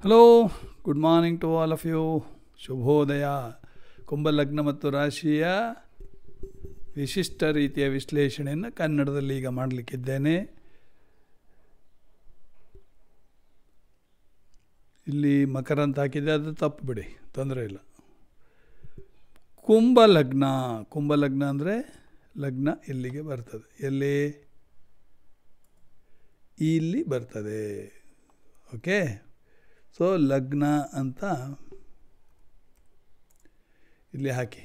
Hello, good morning to all of you. ಶುಭೋದಯ. ಕುಂಭಲಗ್ನ ಮತ್ತು ರಾಶಿಯ ವಿಶಿಷ್ಟ ರೀತಿಯ ವಿಶ್ಲೇಷಣೆಯನ್ನು ಕನ್ನಡದಲ್ಲಿ ಈಗ ಮಾಡಲಿಕ್ಕಿದ್ದೇನೆ. ಇಲ್ಲಿ ಮಕರ ಅಂತ ಹಾಕಿದೆ, ಅದು ತಪ್ಪು ಬಿಡಿ, ತೊಂದರೆ ಇಲ್ಲ. ಕುಂಭಲಗ್ನ. ಕುಂಭಲಗ್ನ ಅಂದರೆ ಲಗ್ನ ಇಲ್ಲಿಗೆ ಬರ್ತದೆ. ಎಲ್ಲಿ? ಇಲ್ಲಿ ಬರ್ತದೆ. ಓಕೆ. ಸೊ ಲಗ್ನ ಅಂತ ಇಲ್ಲಿ ಹಾಕಿ.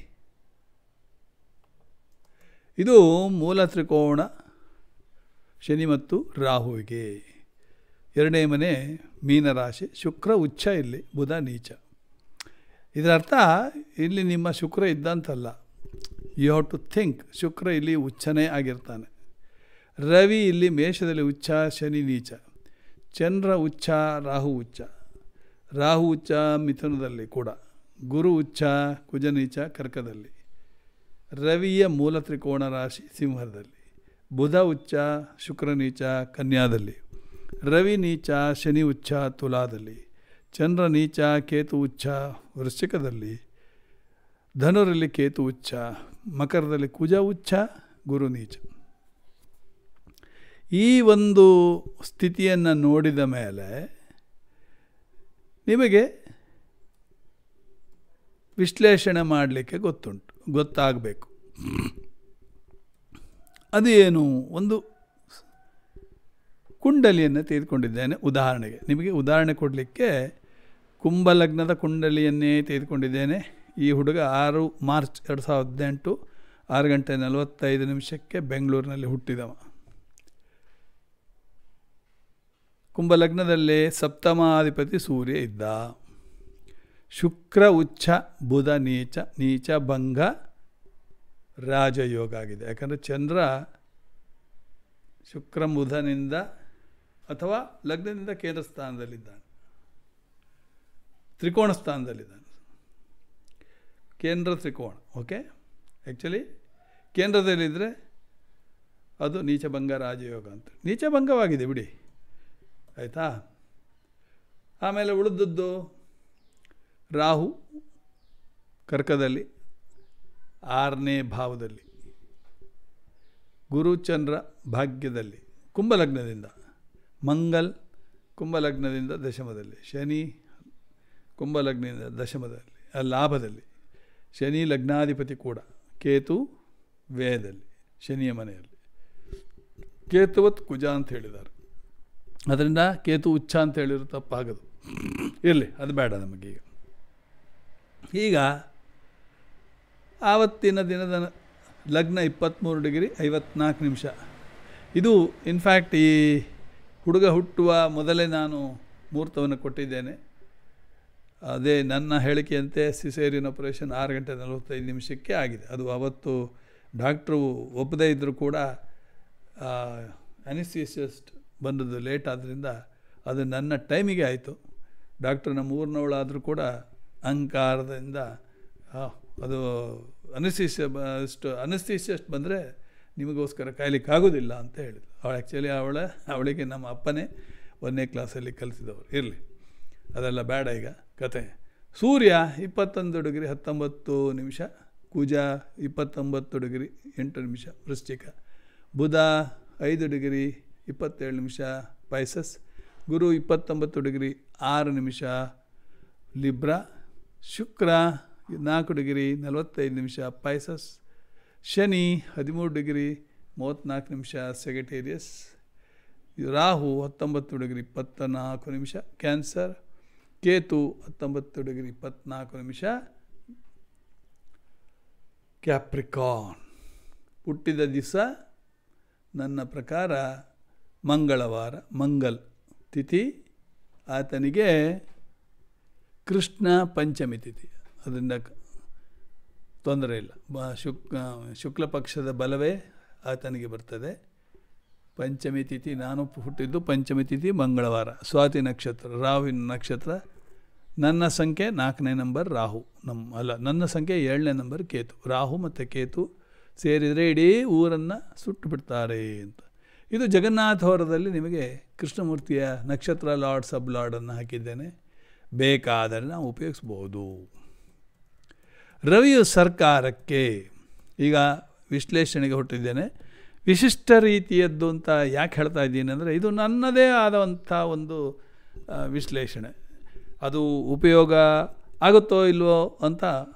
ಇದು ಮೂಲ ತ್ರಿಕೋಣ ಶನಿ ಮತ್ತು ರಾಹುವಿಗೆ. ಎರಡನೇ ಮನೆ ಮೀನರಾಶಿ, ಶುಕ್ರ ಉಚ್ಚ, ಇಲ್ಲಿ ಬುಧ ನೀಚ. ಇದರ ಅರ್ಥ ಇಲ್ಲಿ ನಿಮ್ಮ ಶುಕ್ರ ಇದ್ದಂತಲ್ಲ. You have to think. Shukra ಇಲ್ಲಿ ಉಚ್ಚನೇ ಆಗಿರ್ತಾನೆ. ರವಿ ಇಲ್ಲಿ ಮೇಷದಲ್ಲಿ ಉಚ್ಚ, ಶನಿ ನೀಚ. ಚಂದ್ರ ಉಚ್ಚ, ರಾಹು ಉಚ್ಚ. ರಾಹು ಉಚ್ಚ ಮಿಥುನದಲ್ಲಿ ಕೂಡ. ಗುರು ಉಚ್ಚ, ಕುಜ ನೀಚ ಕರ್ಕದಲ್ಲಿ. ರವಿಯ ಮೂಲ ತ್ರಿಕೋಣ ರಾಶಿ ಸಿಂಹದಲ್ಲಿ. ಬುಧ ಉಚ್ಚ, ಶುಕ್ರ ನೀಚ ಕನ್ಯಾದಲ್ಲಿ. ರವಿ ನೀಚ, ಶನಿ ಉಚ್ಚ ತುಲಾದಲ್ಲಿ. ಚಂದ್ರ ನೀಚ, ಕೇತು ಉಚ್ಚ ವೃಶ್ಚಿಕದಲ್ಲಿ. ಧನುರಲ್ಲಿ ಕೇತು ಉಚ್ಚ. ಮಕರದಲ್ಲಿ ಕುಜ ಉಚ್ಚ, ಗುರು ನೀಚ. ಈ ಒಂದು ಸ್ಥಿತಿಯನ್ನು ನೋಡಿದ ಮೇಲೆ ನಿಮಗೆ ವಿಶ್ಲೇಷಣೆ ಮಾಡಲಿಕ್ಕೆ ಗೊತ್ತಾಗಬೇಕು. ಅದು ಏನು? ಒಂದು ಕುಂಡಲಿಯನ್ನು ತೆಗೆದುಕೊಂಡಿದ್ದೇನೆ ಉದಾಹರಣೆಗೆ. ನಿಮಗೆ ಉದಾಹರಣೆ ಕೊಡಲಿಕ್ಕೆ ಕುಂಭಲಗ್ನದ ಕುಂಡಲಿಯನ್ನೇ ತೆಗೆದುಕೊಂಡಿದ್ದೇನೆ. ಈ ಹುಡುಗ 6 ಮಾರ್ಚ್ 2018 6:45 ಬೆಂಗಳೂರಿನಲ್ಲಿ ಹುಟ್ಟಿದವ. ಕುಂಭಲಗ್ನದಲ್ಲೇ ಸಪ್ತಮಾಧಿಪತಿ ಸೂರ್ಯ ಇದ್ದ. ಶುಕ್ರ ಉಚ್ಚ, ಬುಧ ನೀಚ, ನೀಚ ಭಂಗ ರಾಜಯೋಗ ಆಗಿದೆ. ಯಾಕಂದರೆ ಚಂದ್ರ ಶುಕ್ರ ಬುಧನಿಂದ ಅಥವಾ ಲಗ್ನದಿಂದ ಕೇಂದ್ರ ಸ್ಥಾನದಲ್ಲಿದ್ದಾನೆ, ತ್ರಿಕೋಣ ಸ್ಥಾನದಲ್ಲಿದ್ದಾನೆ. ಕೇಂದ್ರ ತ್ರಿಕೋಣ. ಓಕೆ. ಆ್ಯಕ್ಚುಲಿ ಕೇಂದ್ರದಲ್ಲಿದ್ದರೆ ಅದು ನೀಚಭಂಗ ರಾಜಯೋಗ ಅಂತ. ನೀಚಭಂಗವಾಗಿದೆ ಬಿಡಿ, ಆಯಿತಾ. ಆಮೇಲೆ ಉಳಿದದ್ದು ರಾಹು ಕರ್ಕದಲ್ಲಿ 6ನೇ ಭಾವದಲ್ಲಿ. ಗುರುಚಂದ್ರ ಭಾಗ್ಯದಲ್ಲಿ ಕುಂಭಲಗ್ನದಿಂದ. ಮಂಗಲ್ ಕುಂಭಲಗ್ನದಿಂದ ದಶಮದಲ್ಲಿ. ಶನಿ ಕುಂಭಲಗ್ನದಿಂದ ದಶಮದಲ್ಲಿ, ಲಾಭದಲ್ಲಿ. ಶನಿ ಲಗ್ನಾಧಿಪತಿ ಕೂಡ. ಕೇತು ವ್ಯಯದಲ್ಲಿ, ಶನಿಯ ಮನೆಯಲ್ಲಿ. ಕೇತುವತ್ ಕುಜ ಅಂತ ಹೇಳಿದ್ದಾರೆ. ಅದರಿಂದ ಕೇತು ಉಚ್ಚ ಅಂತ ಹೇಳಿರೋ ತಪ್ಪಾಗೋದು. ಇರಲಿ, ಅದು ಬೇಡ ನಮಗೀಗ. ಈಗ ಆವತ್ತಿನ ದಿನದ ಲಗ್ನ 23 ಡಿಗ್ರಿ 54 ನಿಮಿಷ. ಇದು ಇನ್ಫ್ಯಾಕ್ಟ್ ಈ ಹುಡುಗ ಹುಟ್ಟುವ ಮೊದಲೇ ನಾನು ಮುಹೂರ್ತವನ್ನು ಕೊಟ್ಟಿದ್ದೇನೆ. ಅದೇ ನನ್ನ ಹೇಳಿಕೆಯಂತೆ ಸಿಸೇರಿಯನ್ ಆಪರೇಷನ್ 6:45 ಆಗಿದೆ. ಅದು ಅವತ್ತು ಡಾಕ್ಟ್ರು ಒಪ್ಪದೇ ಇದ್ದರೂ ಕೂಡ ಅನಿಸ್ಥೀಸಿಯಸ್ಟ್ ಬಂದದ್ದು ಲೇಟ್ ಆದ್ದರಿಂದ ಅದು ನನ್ನ ಟೈಮಿಗೆ ಆಯಿತು. ಡಾಕ್ಟ್ರು ನಮ್ಮ ಊರಿನವಳಾದರೂ ಕೂಡ ಅಹಂಕಾರದಿಂದ ಅದು ಅನಿಸ್ಥೀಸಿಯಸ್ಟ್ ಬಂದರೆ ನಿಮಗೋಸ್ಕರ ಕಾಯಲಿಕ್ಕಾಗೋದಿಲ್ಲ ಅಂತ ಹೇಳಿದ್ರು. ಆ್ಯಕ್ಚುಲಿ ಅವಳಿಗೆ ನಮ್ಮ ಅಪ್ಪನೇ 1ನೇ ಕ್ಲಾಸಲ್ಲಿ ಕಲಿಸಿದವರು. ಇರಲಿ, ಅದೆಲ್ಲ ಬೇಡ ಈಗ ಕತೆ. ಸೂರ್ಯ 21 ಡಿಗ್ರಿ 19 ನಿಮಿಷ, ಕುಜ 29 ಡಿಗ್ರಿ 8 ನಿಮಿಷ ವೃಶ್ಚಿಕ. ಬುಧ 5 ಡಿಗ್ರಿ 27 ನಿಮಿಷ ಪೈಸಸ್. ಗುರು 29 ಡಿಗ್ರಿ 6 ನಿಮಿಷ ಲಿಬ್ರಾ. ಶುಕ್ರ 4 ಡಿಗ್ರಿ 45 ನಿಮಿಷ ಪೈಸಸ್. ಶನಿ 13 ಡಿಗ್ರಿ 34 ನಿಮಿಷ ಸೆಗೆಟೇರಿಯಸ್. ರಾಹು 19 ಡಿಗ್ರಿ 24 ನಿಮಿಷ ಕ್ಯಾನ್ಸರ್. ಕೇತು 19 ಡಿಗ್ರಿ 24 ನಿಮಿಷ ಕ್ಯಾಪ್ರಿಕಾನ್. ಹುಟ್ಟಿದ ದಿವಸ ನನ್ನ ಪ್ರಕಾರ ಮಂಗಳವಾರ, ಮಂಗಲ್ ತಿಥಿ. ಆತನಿಗೆ ಕೃಷ್ಣ ಪಂಚಮಿ ತಿಥಿ, ಅದರಿಂದ ತೊಂದರೆ ಇಲ್ಲ. ಶುಕ್ಲ ಪಕ್ಷದ ಬಲವೇ ಆತನಿಗೆ ಬರ್ತದೆ. ಪಂಚಮಿ ತಿಥಿ. ನಾನು ಹುಟ್ಟಿದ್ದು ಪಂಚಮಿ ತಿಥಿ ಮಂಗಳವಾರ, ಸ್ವಾತಿ ನಕ್ಷತ್ರ, ರಾಹುವಿನ ನಕ್ಷತ್ರ. ನನ್ನ ಸಂಖ್ಯೆ 4ನೇ ನಂಬರ್ ರಾಹು. ನನ್ನ ಸಂಖ್ಯೆ 7ನೇ ನಂಬರ್ ಕೇತು. ರಾಹು ಮತ್ತು ಕೇತು ಸೇರಿದರೆ ಇಡೀ ಊರನ್ನು ಸುಟ್ಟು ಬಿಡ್ತಾರೆ ಅಂತ. ಇದು ಜಗನ್ನಾಥ ಹೊರದಲ್ಲಿ ನಿಮಗೆ ಕೃಷ್ಣಮೂರ್ತಿಯ ನಕ್ಷತ್ರ ಲಾರ್ಡ್ ಸಬ್ ಲಾರ್ಡನ್ನು ಹಾಕಿದ್ದೇನೆ. ಬೇಕಾದರೆ ನಾವು ಉಪಯೋಗಿಸ್ಬೋದು. ರವಿಯು ಸರ್ಕಾರಕ್ಕೆ, ಈಗ ವಿಶ್ಲೇಷಣೆಗೆ ಹೊರಟಿದ್ದೇನೆ. ವಿಶಿಷ್ಟ ರೀತಿಯದ್ದು ಅಂತ ಯಾಕೆ ಹೇಳ್ತಾ ಇದ್ದೀನಿ ಅಂದರೆ, ಇದು ನನ್ನದೇ ಆದಂಥ ಒಂದು ವಿಶ್ಲೇಷಣೆ. ಅದು ಉಪಯೋಗ ಆಗುತ್ತೋ ಇಲ್ವೋ ಅಂತ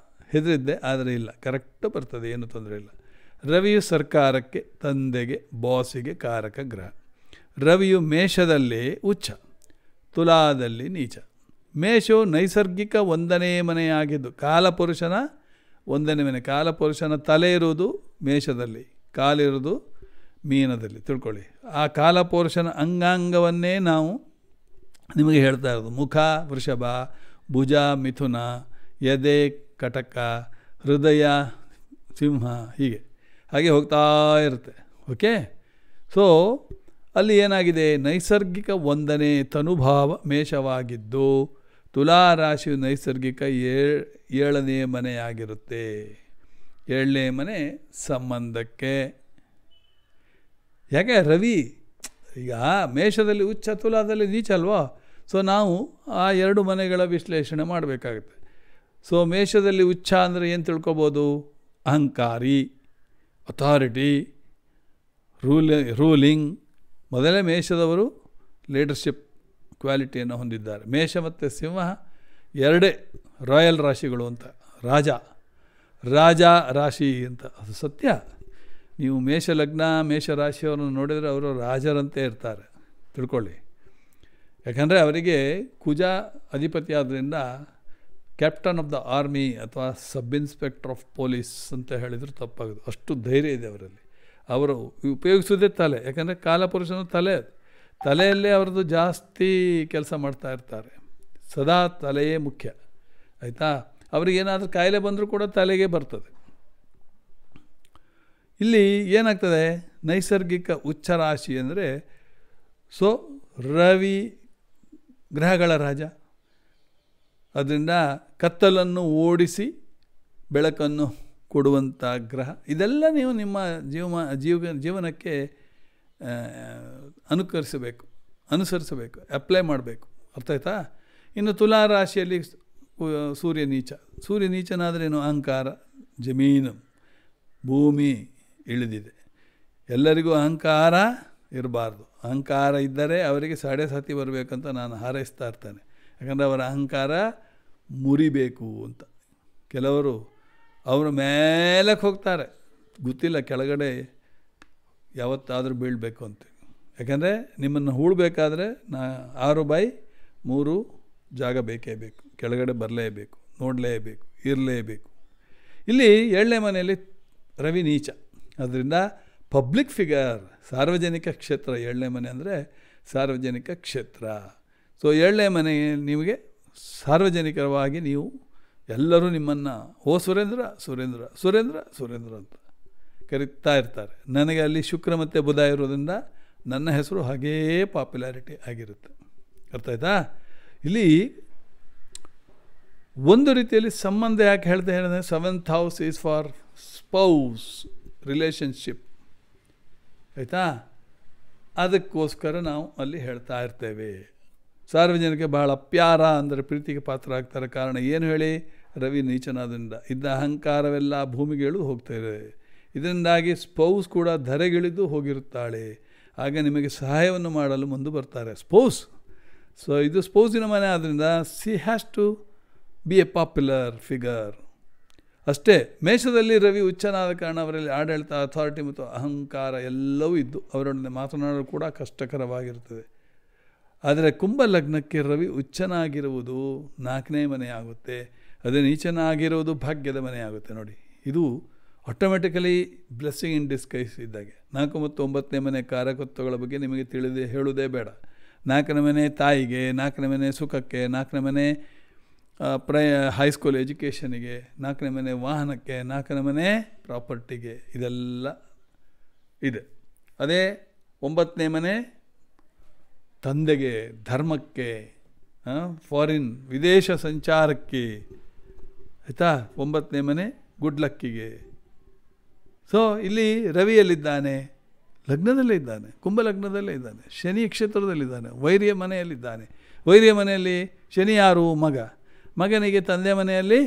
ಹೆದರಿದ್ದೆ, ಆದರೆ ಇಲ್ಲ, ಕರೆಕ್ಟ್ ಬರ್ತದೆ, ಏನು ತೊಂದರೆ ಇಲ್ಲ. ರವಿಯು ಸರ್ಕಾರಕ್ಕೆ, ತಂದೆಗೆ, ಬಾಸಿಗೆ ಕಾರಕ ಗ್ರಹ. ರವಿಯು ಮೇಷದಲ್ಲಿ ಉಚ್ಚ, ತುಲಾದಲ್ಲಿ ನೀಚ. ಮೇಷವು ನೈಸರ್ಗಿಕ 1ನೇ ಮನೆಯಾಗಿದ್ದು, ಕಾಲಪುರುಷನ 1ನೇ ಮನೆ. ಕಾಲಪುರುಷನ ತಲೆ ಇರುವುದು ಮೇಷದಲ್ಲಿ, ಕಾಲಿರುವುದು ಮೀನದಲ್ಲಿ. ತಿಳ್ಕೊಳ್ಳಿ, ಆ ಕಾಲಪುರುಷನ ಅಂಗಾಂಗವನ್ನೇ ನಾವು ನಿಮಗೆ ಹೇಳ್ತಾ ಇರೋದು. ಮುಖ ವೃಷಭ, ಭುಜ ಮಿಥುನ, ಎದೆ ಕಟಕ, ಹೃದಯ ಸಿಂಹ, ಹಾಗೆ ಹೋಗ್ತಾ ಇರುತ್ತೆ. ಓಕೆ, ಸೊ ಅಲ್ಲಿ ಏನಾಗಿದೆ, ನೈಸರ್ಗಿಕ 1ನೇ ತನುಭಾವ ಮೇಷವಾಗಿದ್ದು, ತುಲಾರಾಶಿಯು ನೈಸರ್ಗಿಕ 7ನೇ ಮನೆಯಾಗಿರುತ್ತೆ. 7ನೇ ಮನೆ ಸಂಬಂಧಕ್ಕೆ. ಯಾಕೆ ರವಿ ಈಗ ಮೇಷದಲ್ಲಿ ಉಚ್ಚ, ತುಲಾದಲ್ಲಿ ನೀಚ ಅಲ್ವಾ? ಸೊ ನಾವು ಆ 2 ಮನೆಗಳ ವಿಶ್ಲೇಷಣೆ ಮಾಡಬೇಕಾಗುತ್ತೆ. ಸೊ ಮೇಷದಲ್ಲಿ ಉಚ್ಚ ಅಂದರೆ ಏನು ತಿಳ್ಕೊಬೋದು? ಅಹಂಕಾರಿ, ಅಥಾರಿಟಿ, ರೂಲಿಂಗ್. ಮೊದಲೇ ಮೇಷದವರು ಲೀಡರ್ಶಿಪ್ ಕ್ವಾಲಿಟಿಯನ್ನು ಹೊಂದಿದ್ದಾರೆ. ಮೇಷ ಮತ್ತು ಸಿಂಹ 2 ರಾಯಲ್ ರಾಶಿಗಳು ಅಂತ, ರಾಜ ರಾಶಿ ಅಂತ. ಅದು ಸತ್ಯ. ನೀವು ಮೇಷ ಲಗ್ನ, ಮೇಷ ರಾಶಿಯವರನ್ನು ನೋಡಿದರೆ ಅವರು ರಾಜರಂತೆ ಇರ್ತಾರೆ, ತಿಳ್ಕೊಳ್ಳಿ. ಯಾಕಂದರೆ ಅವರಿಗೆ ಕುಜ ಅಧಿಪತಿ ಆದ್ದರಿಂದ ಕ್ಯಾಪ್ಟನ್ ಆಫ್ ದ ಆರ್ಮಿ ಅಥವಾ ಸಬ್ ಇನ್ಸ್ಪೆಕ್ಟರ್ ಆಫ್ ಪೊಲೀಸ್ ಅಂತ ಹೇಳಿದರೂ ತಪ್ಪಾಗೋದು. ಅಷ್ಟು ಧೈರ್ಯ ಇದೆ ಅವರಲ್ಲಿ. ಅವರು ಉಪಯೋಗಿಸೋದೇ ತಲೆ, ಯಾಕಂದರೆ ಕಾಲಪುರುಷನ ತಲೆಯಲ್ಲೇ ಅವ್ರದ್ದು ಜಾಸ್ತಿ ಕೆಲಸ ಮಾಡ್ತಾ ಇರ್ತಾರೆ. ಸದಾ ತಲೆಯೇ ಮುಖ್ಯ, ಆಯಿತಾ? ಅವರಿಗೇನಾದರೂ ಕಾಯಿಲೆ ಬಂದರೂ ಕೂಡ ತಲೆಗೆ ಬರ್ತದೆ. ಇಲ್ಲಿ ಏನಾಗ್ತದೆ, ನೈಸರ್ಗಿಕ ಉಚ್ಚ ರಾಶಿ ಅಂದರೆ, ಸೊ ರವಿ ಗ್ರಹಗಳ ರಾಜ. ಅದರಿಂದ ಕತ್ತಲನ್ನು ಓಡಿಸಿ ಬೆಳಕನ್ನು ಕೊಡುವಂಥ ಗ್ರಹ. ಇದೆಲ್ಲ ನೀವು ನಿಮ್ಮ ಜೀವನಕ್ಕೆ ಅನುಸರಿಸಬೇಕು, ಅಪ್ಲೈ ಮಾಡಬೇಕು. ಅರ್ಥ ಆಯ್ತಾ? ಇನ್ನು ತುಲಾ ರಾಶಿಯಲ್ಲಿ ಸೂರ್ಯ ನೀಚನಾದ್ರೇನು? ಅಹಂಕಾರ, ಜಮೀನು, ಭೂಮಿ ಇಳಿದಿದೆ. ಎಲ್ಲರಿಗೂ ಅಹಂಕಾರ ಇರಬಾರ್ದು. ಅಹಂಕಾರ ಇದ್ದರೆ ಅವರಿಗೆ 7.5 ಬರಬೇಕಂತ ನಾನು ಹಾರೈಸ್ತಾ ಇರ್ತೇನೆ. ಯಾಕಂದರೆ ಅವರ ಅಹಂಕಾರ ಮುರಿಬೇಕು ಅಂತ. ಕೆಲವರು ಅವರ ಮೇಲಕ್ಕೆ ಹೋಗ್ತಾರೆ, ಗೊತ್ತಿಲ್ಲ ಕೆಳಗಡೆ ಯಾವತ್ತಾದರೂ ಬೀಳಬೇಕು ಅಂತ. ಯಾಕಂದರೆ ನಿಮ್ಮನ್ನು ಹೂಳಬೇಕಾದ್ರೆ 6/3 ಜಾಗ ಬೇಕೇ ಬೇಕು, ಕೆಳಗಡೆ ಬರಲೇಬೇಕು, ನೋಡಲೇಬೇಕು, ಇರಲೇಬೇಕು. ಇಲ್ಲಿ 7ನೇ ಮನೆಯಲ್ಲಿ ರವಿ ನೀಚ. ಅದರಿಂದ ಪಬ್ಲಿಕ್ ಫಿಗರ್, ಸಾರ್ವಜನಿಕ ಕ್ಷೇತ್ರ. 7ನೇ ಮನೆ ಅಂದರೆ ಸಾರ್ವಜನಿಕ ಕ್ಷೇತ್ರ. ಸೊ 7ನೇ ಮನೆ ನಿಮಗೆ ಸಾರ್ವಜನಿಕವಾಗಿ ನೀವು ಎಲ್ಲರೂ ನಿಮ್ಮನ್ನು ಸುರೇಂದ್ರ ಅಂತ ಕರೀತಾ ಇರ್ತಾರೆ. ನನಗೆ ಅಲ್ಲಿ ಶುಕ್ರ ಮತ್ತು ಬುಧ ಇರೋದ್ರಿಂದ ನನ್ನ ಹೆಸರು ಹಾಗೇ ಪಾಪ್ಯುಲಾರಿಟಿ ಆಗಿರುತ್ತೆ. ಅರ್ಥ ಆಯ್ತಾ? ಇಲ್ಲಿ ಒಂದು ರೀತಿಯಲ್ಲಿ ಸಂಬಂಧ ಯಾಕೆ ಹೇಳಿದ್ರೆ 7th house is for spouse, relationship, ಆಯಿತಾ? ಅದಕ್ಕೋಸ್ಕರ ನಾವು ಅಲ್ಲಿ ಹೇಳ್ತಾ ಇರ್ತೇವೆ. ಸಾರ್ವಜನಿಕ ಬಹಳ ಪ್ಯಾರ ಅಂದರೆ ಪ್ರೀತಿಗೆ ಪಾತ್ರ ಆಗ್ತಾರೆ. ಕಾರಣ ಏನು ಹೇಳಿ? ರವಿ ನೀಚನಾದ್ರಿಂದ ಇದ್ದ ಅಹಂಕಾರವೆಲ್ಲ ಭೂಮಿಗೆ ಇಳಿದು ಹೋಗ್ತೇವೆ. ಇದರಿಂದಾಗಿ ಸ್ಪೌಸ್ ಕೂಡ ಧರೆಗಿಳಿದು ಹೋಗಿರುತ್ತಾಳೆ. ಆಗ ನಿಮಗೆ ಸಹಾಯವನ್ನು ಮಾಡಲು ಮುಂದೆ ಬರ್ತಾರೆ ಸ್ಪೌಸ್. ಸೊ ಇದು ಸ್ಪೌಸಿನ ಮನೆ ಆದ್ದರಿಂದ she has to be a popular figure ಅಷ್ಟೇ. ಮೇಷದಲ್ಲಿ ರವಿ ಉಚ್ಚನಾದ ಕಾರಣ ಅವರಲ್ಲಿ ಆಡಳಿತ, ಅಥಾರಿಟಿ ಮತ್ತು ಅಹಂಕಾರ ಎಲ್ಲವೂ ಇದ್ದು ಅವರೊಡನೆ ಮಾತನಾಡಲು ಕೂಡ ಕಷ್ಟಕರವಾಗಿರುತ್ತದೆ. ಆದರೆ ಕುಂಭ ಲಗ್ನಕ್ಕೆ ರವಿ ಉಚ್ಚನಾಗಿರುವುದು 4ನೇ ಮನೆ ಆಗುತ್ತೆ. ಅದೇ ನೀಚನಾಗಿರುವುದು ಭಾಗ್ಯದ ಮನೆ ಆಗುತ್ತೆ. ನೋಡಿ, ಇದು ಆಟೋಮೆಟಿಕಲಿ ಬ್ಲೆಸ್ಸಿಂಗ್ ಇನ್ ಡಿಸ್ಕೈಸ್ ಇದ್ದಾಗೆ. 4 ಮತ್ತು 9ನೇ ಮನೆ ಕಾರಕತ್ವಗಳ ಬಗ್ಗೆ ನಿಮಗೆ ಹೇಳುವುದೇ ಬೇಡ. 4ನೇ ಮನೆ ತಾಯಿಗೆ, 4ನೇ ಮನೆ ಸುಖಕ್ಕೆ, 4ನೇ ಮನೆ ಹೈಸ್ಕೂಲ್ ಎಜುಕೇಷನಿಗೆ, 4ನೇ ಮನೆ ವಾಹನಕ್ಕೆ, 4ನೇ ಮನೆ ಪ್ರಾಪರ್ಟಿಗೆ, ಇದೆಲ್ಲ ಇದೆ. ಅದೇ 9ನೇ ಮನೆ ತಂದೆಗೆ, ಧರ್ಮಕ್ಕೆ, ಫಾರಿನ್ ವಿದೇಶ ಸಂಚಾರಕ್ಕೆ, ಆಯಿತಾ? 9ನೇ ಮನೆ ಗುಡ್ ಲಕ್ಕಿಗೆ. ಸೊ ಇಲ್ಲಿ ರವಿಯಲ್ಲಿದ್ದಾನೆ, ಲಗ್ನದಲ್ಲೇ ಇದ್ದಾನೆ, ಕುಂಭ ಲಗ್ನದಲ್ಲೇ ಇದ್ದಾನೆ, ಶನಿ ಕ್ಷೇತ್ರದಲ್ಲಿದ್ದಾನೆ, ವೈರ್ಯ ಮನೆಯಲ್ಲಿದ್ದಾನೆ. ವೈರ್ಯ ಮನೆಯಲ್ಲಿ ಶನಿ ಯಾರು? ಮಗ. ಮಗನಿಗೆ ತಂದೆ ಮನೆಯಲ್ಲಿ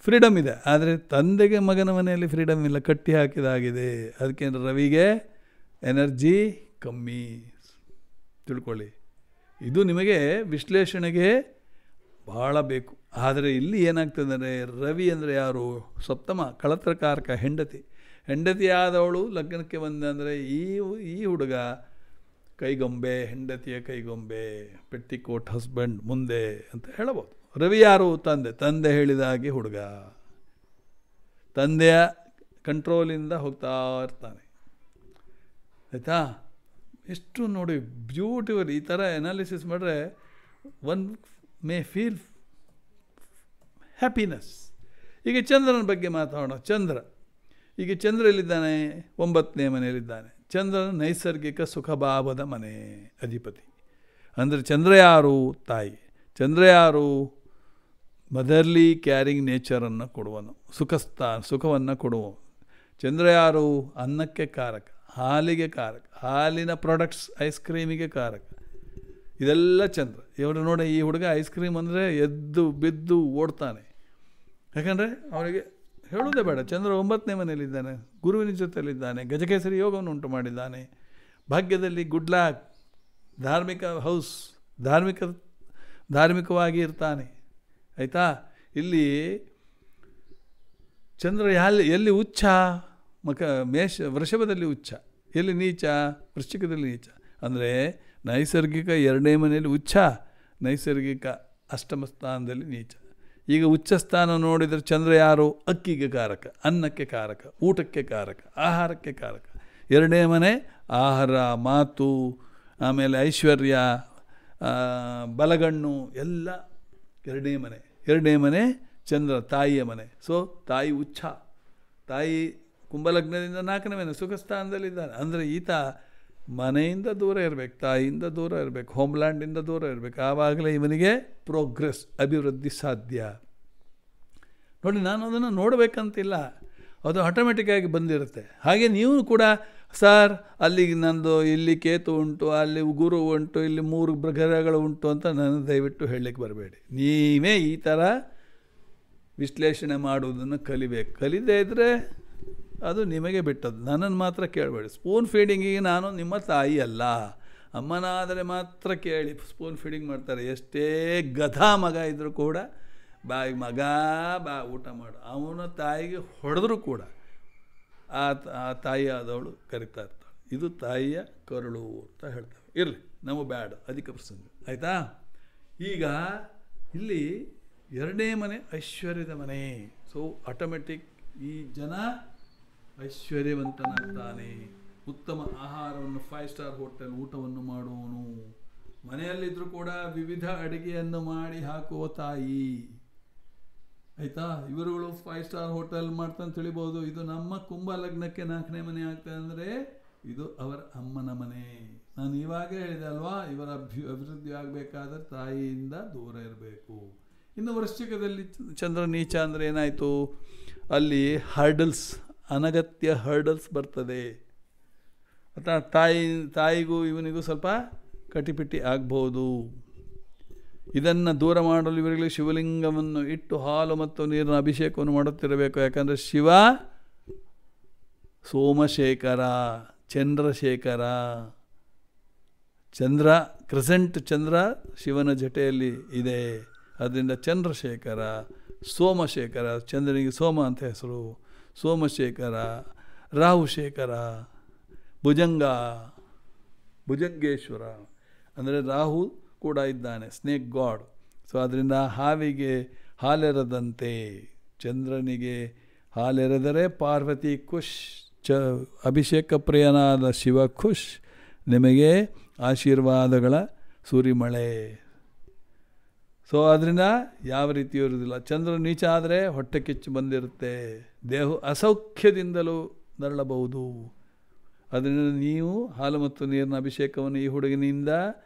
ಫ್ರೀಡಮ್ ಇದೆ, ಆದರೆ ತಂದೆಗೆ ಮಗನ ಮನೆಯಲ್ಲಿ ಫ್ರೀಡಮ್ ಇಲ್ಲ, ಕಟ್ಟಿ ಹಾಕಿದಾಗಿದೆ. ಅದಕ್ಕೆ ರವಿಗೆ ಎನರ್ಜಿ ಕಮ್ಮಿ. ತಿಳ್ಕೊಳ್ಳಿ, ಇದು ನಿಮಗೆ ವಿಶ್ಲೇಷಣೆಗೆ ಭಾಳ ಬೇಕು. ಆದರೆ ಇಲ್ಲಿ ಏನಾಗ್ತದೆ ಅಂದರೆ, ರವಿ ಅಂದರೆ ಯಾರು? ಸಪ್ತಮ ಕಳತ್ರಕಾರಕ, ಹೆಂಡತಿಯಾದವಳು ಲಗ್ನಕ್ಕೆ ಬಂದಂದರೆ ಈ ಹುಡುಗ ಕೈಗೊಂಬೆ, ಹೆಂಡತಿಯ ಕೈಗೊಂಬೆ, ಪೆಟ್ಟಿಕೋಟ್ ಹಸ್ಬೆಂಡ್ ಮುಂದೆ ಅಂತ ಹೇಳಬಹುದು. ರವಿ ಯಾರು? ತಂದೆ ಹೇಳಿದ ಹಾಗೆ ಹುಡುಗ, ತಂದೆಯ ಕಂಟ್ರೋಲಿಂದ ಹೋಗ್ತಾ ಇರ್ತಾನೆ. ಆಯಿತಾ? ಎಷ್ಟು ನೋಡಿ ಬ್ಯೂಟಿಫುಲ್. ಈ ಥರ ಅನಾಲಿಸಿಸ್ ಮಾಡಿದ್ರೆ ಒನ್ ಮೇ ಫೀಲ್ ಹ್ಯಾಪಿನೆಸ್. ಈಗ ಚಂದ್ರನ ಬಗ್ಗೆ ಮಾತಾಡೋಣ. ಈಗ ಚಂದ್ರ ಎಲ್ಲಿದ್ದಾನೆ? 9ನೇ ಮನೆಯಲ್ಲಿದ್ದಾನೆ. ಚಂದ್ರ ನೈಸರ್ಗಿಕ ಸುಖಭಾವದ ಮನೆ ಅಧಿಪತಿ. ಅಂದರೆ ಚಂದ್ರ ಯಾರು? ತಾಯಿ. ಚಂದ್ರ ಯಾರು? ಮದರ್ಲಿ ಕ್ಯಾರಿಂಗ್ ನೇಚರನ್ನು ಕೊಡುವನು, ಸುಖವನ್ನು ಕೊಡುವನು. ಚಂದ್ರ ಯಾರು? ಅನ್ನಕ್ಕೆ ಕಾರಕ, ಹಾಲಿಗೆ ಕಾರಕ, ಹಾಲಿನ ಪ್ರಾಡಕ್ಟ್ಸ್, ಐಸ್ ಕ್ರೀಮಿಗೆ ಕಾರಕ. ಇದೆಲ್ಲ ಚಂದ್ರ. ಇವರು ನೋಡಿ, ಈ ಹುಡುಗ ಐಸ್ ಕ್ರೀಮ್ ಅಂದರೆ ಎದ್ದು ಬಿದ್ದು ಓಡ್ತಾನೆ. ಯಾಕಂದರೆ ಅವನಿಗೆ ಹೇಳೋದೇ ಬೇಡ, ಚಂದ್ರ 9ನೇ ಮನೆಯಲ್ಲಿದ್ದಾನೆ, ಗುರುವಿನ ಜೊತೆಯಲ್ಲಿದ್ದಾನೆ, ಗಜಕೇಸರಿ ಯೋಗವನ್ನು ಉಂಟು ಮಾಡಿದ್ದಾನೆ, ಭಾಗ್ಯದಲ್ಲಿ ಗುಡ್ ಲಾಕ್, ಧಾರ್ಮಿಕ ಹೌಸ್, ಧಾರ್ಮಿಕವಾಗಿ ಇರ್ತಾನೆ. ಆಯಿತಾ? ಇಲ್ಲಿ ಚಂದ್ರ ಎಲ್ಲಿ ಉಚ್ಚ? ವೃಷಭದಲ್ಲಿ ಉಚ್ಚ. ಎಲ್ಲಿ ನೀಚ? ವೃಶ್ಚಿಕದಲ್ಲಿ ನೀಚ. ಅಂದರೆ ನೈಸರ್ಗಿಕ 2ನೇ ಮನೆಯಲ್ಲಿ ಉಚ್ಚ, ನೈಸರ್ಗಿಕ ಅಷ್ಟಮ ಸ್ಥಾನದಲ್ಲಿ ನೀಚ. ಈಗ ಉಚ್ಚ ಸ್ಥಾನ ನೋಡಿದರೆ ಚಂದ್ರ ಯಾರು? ಅಕ್ಕಿಗೆ ಕಾರಕ, ಅನ್ನಕ್ಕೆ ಕಾರಕ, ಊಟಕ್ಕೆ ಕಾರಕ, ಆಹಾರಕ್ಕೆ ಕಾರಕ. 2ನೇ ಮನೆ ಆಹಾರ, ಮಾತು, ಆಮೇಲೆ ಐಶ್ವರ್ಯ, ಬಲಗಣ್ಣು ಎಲ್ಲ 2ನೇ ಮನೆ ಚಂದ್ರ, ತಾಯಿಯ ಮನೆ. ಸೊ ತಾಯಿ ಉಚ್ಚ, ತಾಯಿ ಕುಂಭಲಗ್ನದಿಂದ 4ನೇ ಮನೆ ಸುಖ ಸ್ಥಾನದಲ್ಲಿದ್ದಾನೆ. ಅಂದರೆ ಈತ ಮನೆಯಿಂದ ದೂರ ಇರಬೇಕು, ತಾಯಿಯಿಂದ ದೂರ ಇರಬೇಕು, ಹೋಮ್ಲ್ಯಾಂಡಿಂದ ದೂರ ಇರಬೇಕು. ಆವಾಗಲೇ ಇವನಿಗೆ ಪ್ರೋಗ್ರೆಸ್, ಅಭಿವೃದ್ಧಿ ಸಾಧ್ಯ. ನೋಡಿ, ನಾನು ಅದನ್ನು ನೋಡಬೇಕಂತಿಲ್ಲ, ಅದು ಆಟೋಮೆಟಿಕ್ಕಾಗಿ ಬಂದಿರುತ್ತೆ. ಹಾಗೆ ನೀವು ಕೂಡ, ಸರ್ ಅಲ್ಲಿ ನಂದು ಇಲ್ಲಿ ಕೇತು ಉಂಟು, ಅಲ್ಲಿ ಗುರು ಉಂಟು, ಇಲ್ಲಿ 3 ಗ್ರಹಗಳು ಉಂಟು ಅಂತ ನಾನು ದಯವಿಟ್ಟು ಹೇಳಲಿಕ್ಕೆ ಬರಬೇಡಿ. ನೀವೇ ಈ ಥರ ವಿಶ್ಲೇಷಣೆ ಮಾಡುವುದನ್ನು ಕಲಿಬೇಕು. ಕಲಿದೇ ಇದ್ದರೆ ಅದು ನಿಮಗೆ ಬಿಟ್ಟದ್ದು, ನನ್ನನ್ನು ಮಾತ್ರ ಕೇಳಬೇಡಿ. ಸ್ಪೂನ್ ಫೀಡಿಂಗಿಗೆ ನಾನು ನಿಮ್ಮ ತಾಯಿ ಅಲ್ಲ. ಅಮ್ಮನಾದರೆ ಮಾತ್ರ ಕೇಳಿ. ಸ್ಪೂನ್ ಫೀಡಿಂಗ್ ಮಾಡ್ತಾರೆ. ಎಷ್ಟೇ ಗಧಾ ಮಗ ಇದ್ದರೂ ಕೂಡ ಮಗ ಊಟ ಮಾಡು, ಅವನ ತಾಯಿಗೆ ಹೊಡೆದ್ರೂ ಕೂಡ ಆ ತಾಯಿ ಆದವಳು ಕರಿತಾ ಇರ್ತಾಳೆ. ಇದು ತಾಯಿಯ ಕರುಳು ಅಂತ ಹೇಳ್ತಾರೆ. ಇರಲಿ, ನಮಗೆ ಬ್ಯಾಡ, ಅಧಿಕ ಪ್ರಸಂಗ. ಆಯಿತಾ? ಈಗ ಇಲ್ಲಿ 2ನೇ ಮನೆ ಐಶ್ವರ್ಯದ ಮನೆ. ಸೊ ಆಟೋಮೆಟಿಕ್ ಈ ಜನ ಐಶ್ವರ್ಯವಂತನಾಗ್ತಾನೆ. ಉತ್ತಮ ಆಹಾರವನ್ನು 5 ಸ್ಟಾರ್ ಹೋಟೆಲ್ ಊಟವನ್ನು ಮಾಡುವನು. ಮನೆಯಲ್ಲಿದ್ದರೂ ಕೂಡ ವಿವಿಧ ಅಡುಗೆಯನ್ನು ಮಾಡಿ ಹಾಕುವ ತಾಯಿ. ಆಯಿತಾ? ಇವರುಗಳು 5 ಸ್ಟಾರ್ ಹೋಟೆಲ್ ಮಾಡ್ತಾನೆ ತಿಳಿಬೋದು. ಇದು ನಮ್ಮ ಕುಂಭ ಲಗ್ನಕ್ಕೆ 4ನೇ ಮನೆ ಆಗ್ತದೆ ಅಂದರೆ ಇದು ಅವರ ಅಮ್ಮನ ಮನೆ. ನಾನು ಇವಾಗೇ ಹೇಳಿದೆ ಅಲ್ವಾ, ಇವರ ಅಭಿವೃದ್ಧಿ ಆಗಬೇಕಾದ್ರೆ ತಾಯಿಯಿಂದ ದೂರ ಇರಬೇಕು. ಇನ್ನು ವೃಶ್ಚಿಕದಲ್ಲಿ ಚಂದ್ರ ನೀಚ ಅಂದರೆ ಏನಾಯಿತು? ಅಲ್ಲಿ ಹರ್ಡಲ್ಸ್, ಅನಗತ್ಯ ಹರ್ಡಲ್ಸ್ ಬರ್ತದೆ. ಅಥವಾ ತಾಯಿಗೂ ಇವನಿಗೂ ಸ್ವಲ್ಪ ಕಟಿಪಿಟಿ ಆಗ್ಬೋದು. ಇದನ್ನು ದೂರ ಮಾಡಲು ಇವರಿಗೆ ಶಿವಲಿಂಗವನ್ನು ಇಟ್ಟು ಹಾಲು ಮತ್ತು ನೀರಿನ ಅಭಿಷೇಕವನ್ನು ಮಾಡುತ್ತಿರಬೇಕು. ಯಾಕಂದರೆ ಶಿವ ಸೋಮಶೇಖರ, ಚಂದ್ರಶೇಖರ. ಕ್ರೆಸೆಂಟ್ ಚಂದ್ರ ಶಿವನ ಜಟೆಯಲ್ಲಿ ಇದೆ. ಅದರಿಂದ ಚಂದ್ರಶೇಖರ, ಸೋಮಶೇಖರ. ಚಂದ್ರನಿಗೆ ಸೋಮ ಅಂತ ಹೆಸರು. ಸೋಮಶೇಖರ, ರಾಹುಶೇಖರ, ಭುಜಂಗೇಶ್ವರ. ಅಂದರೆ ರಾಹು ಕೂಡ ಇದ್ದಾನೆ, ಸ್ನೇಕ್ ಗಾಡ್. ಸೊ ಅದರಿಂದ ಹಾವಿಗೆ ಹಾಲೆರದಂತೆ ಚಂದ್ರನಿಗೆ ಹಾಲೆರೆದರೆ ಪಾರ್ವತಿ ಖುಷ್, ಅಭಿಷೇಕ ಪ್ರಿಯನಾದ ಶಿವ ಖುಷ್. ನಿಮಗೆ ಆಶೀರ್ವಾದಗಳ ಸುರಿಮಳೆ. ಸೊ ಅದರಿಂದ ಯಾವ ರೀತಿಯೂ ಇರೋದಿಲ್ಲ. ಚಂದ್ರ ನೀಚ ಆದರೆ ಹೊಟ್ಟೆ ಕಿಚ್ಚು ಬಂದಿರುತ್ತೆ, ದೇಹ ಅಸೌಖ್ಯದಿಂದಲೂ ನರಳಬಹುದು. ಅದರಿಂದ ನೀವು ಹಾಲು ಮತ್ತು ನೀರಿನ ಅಭಿಷೇಕವನ್ನು ಈ ಹುಡುಗನಿಂದ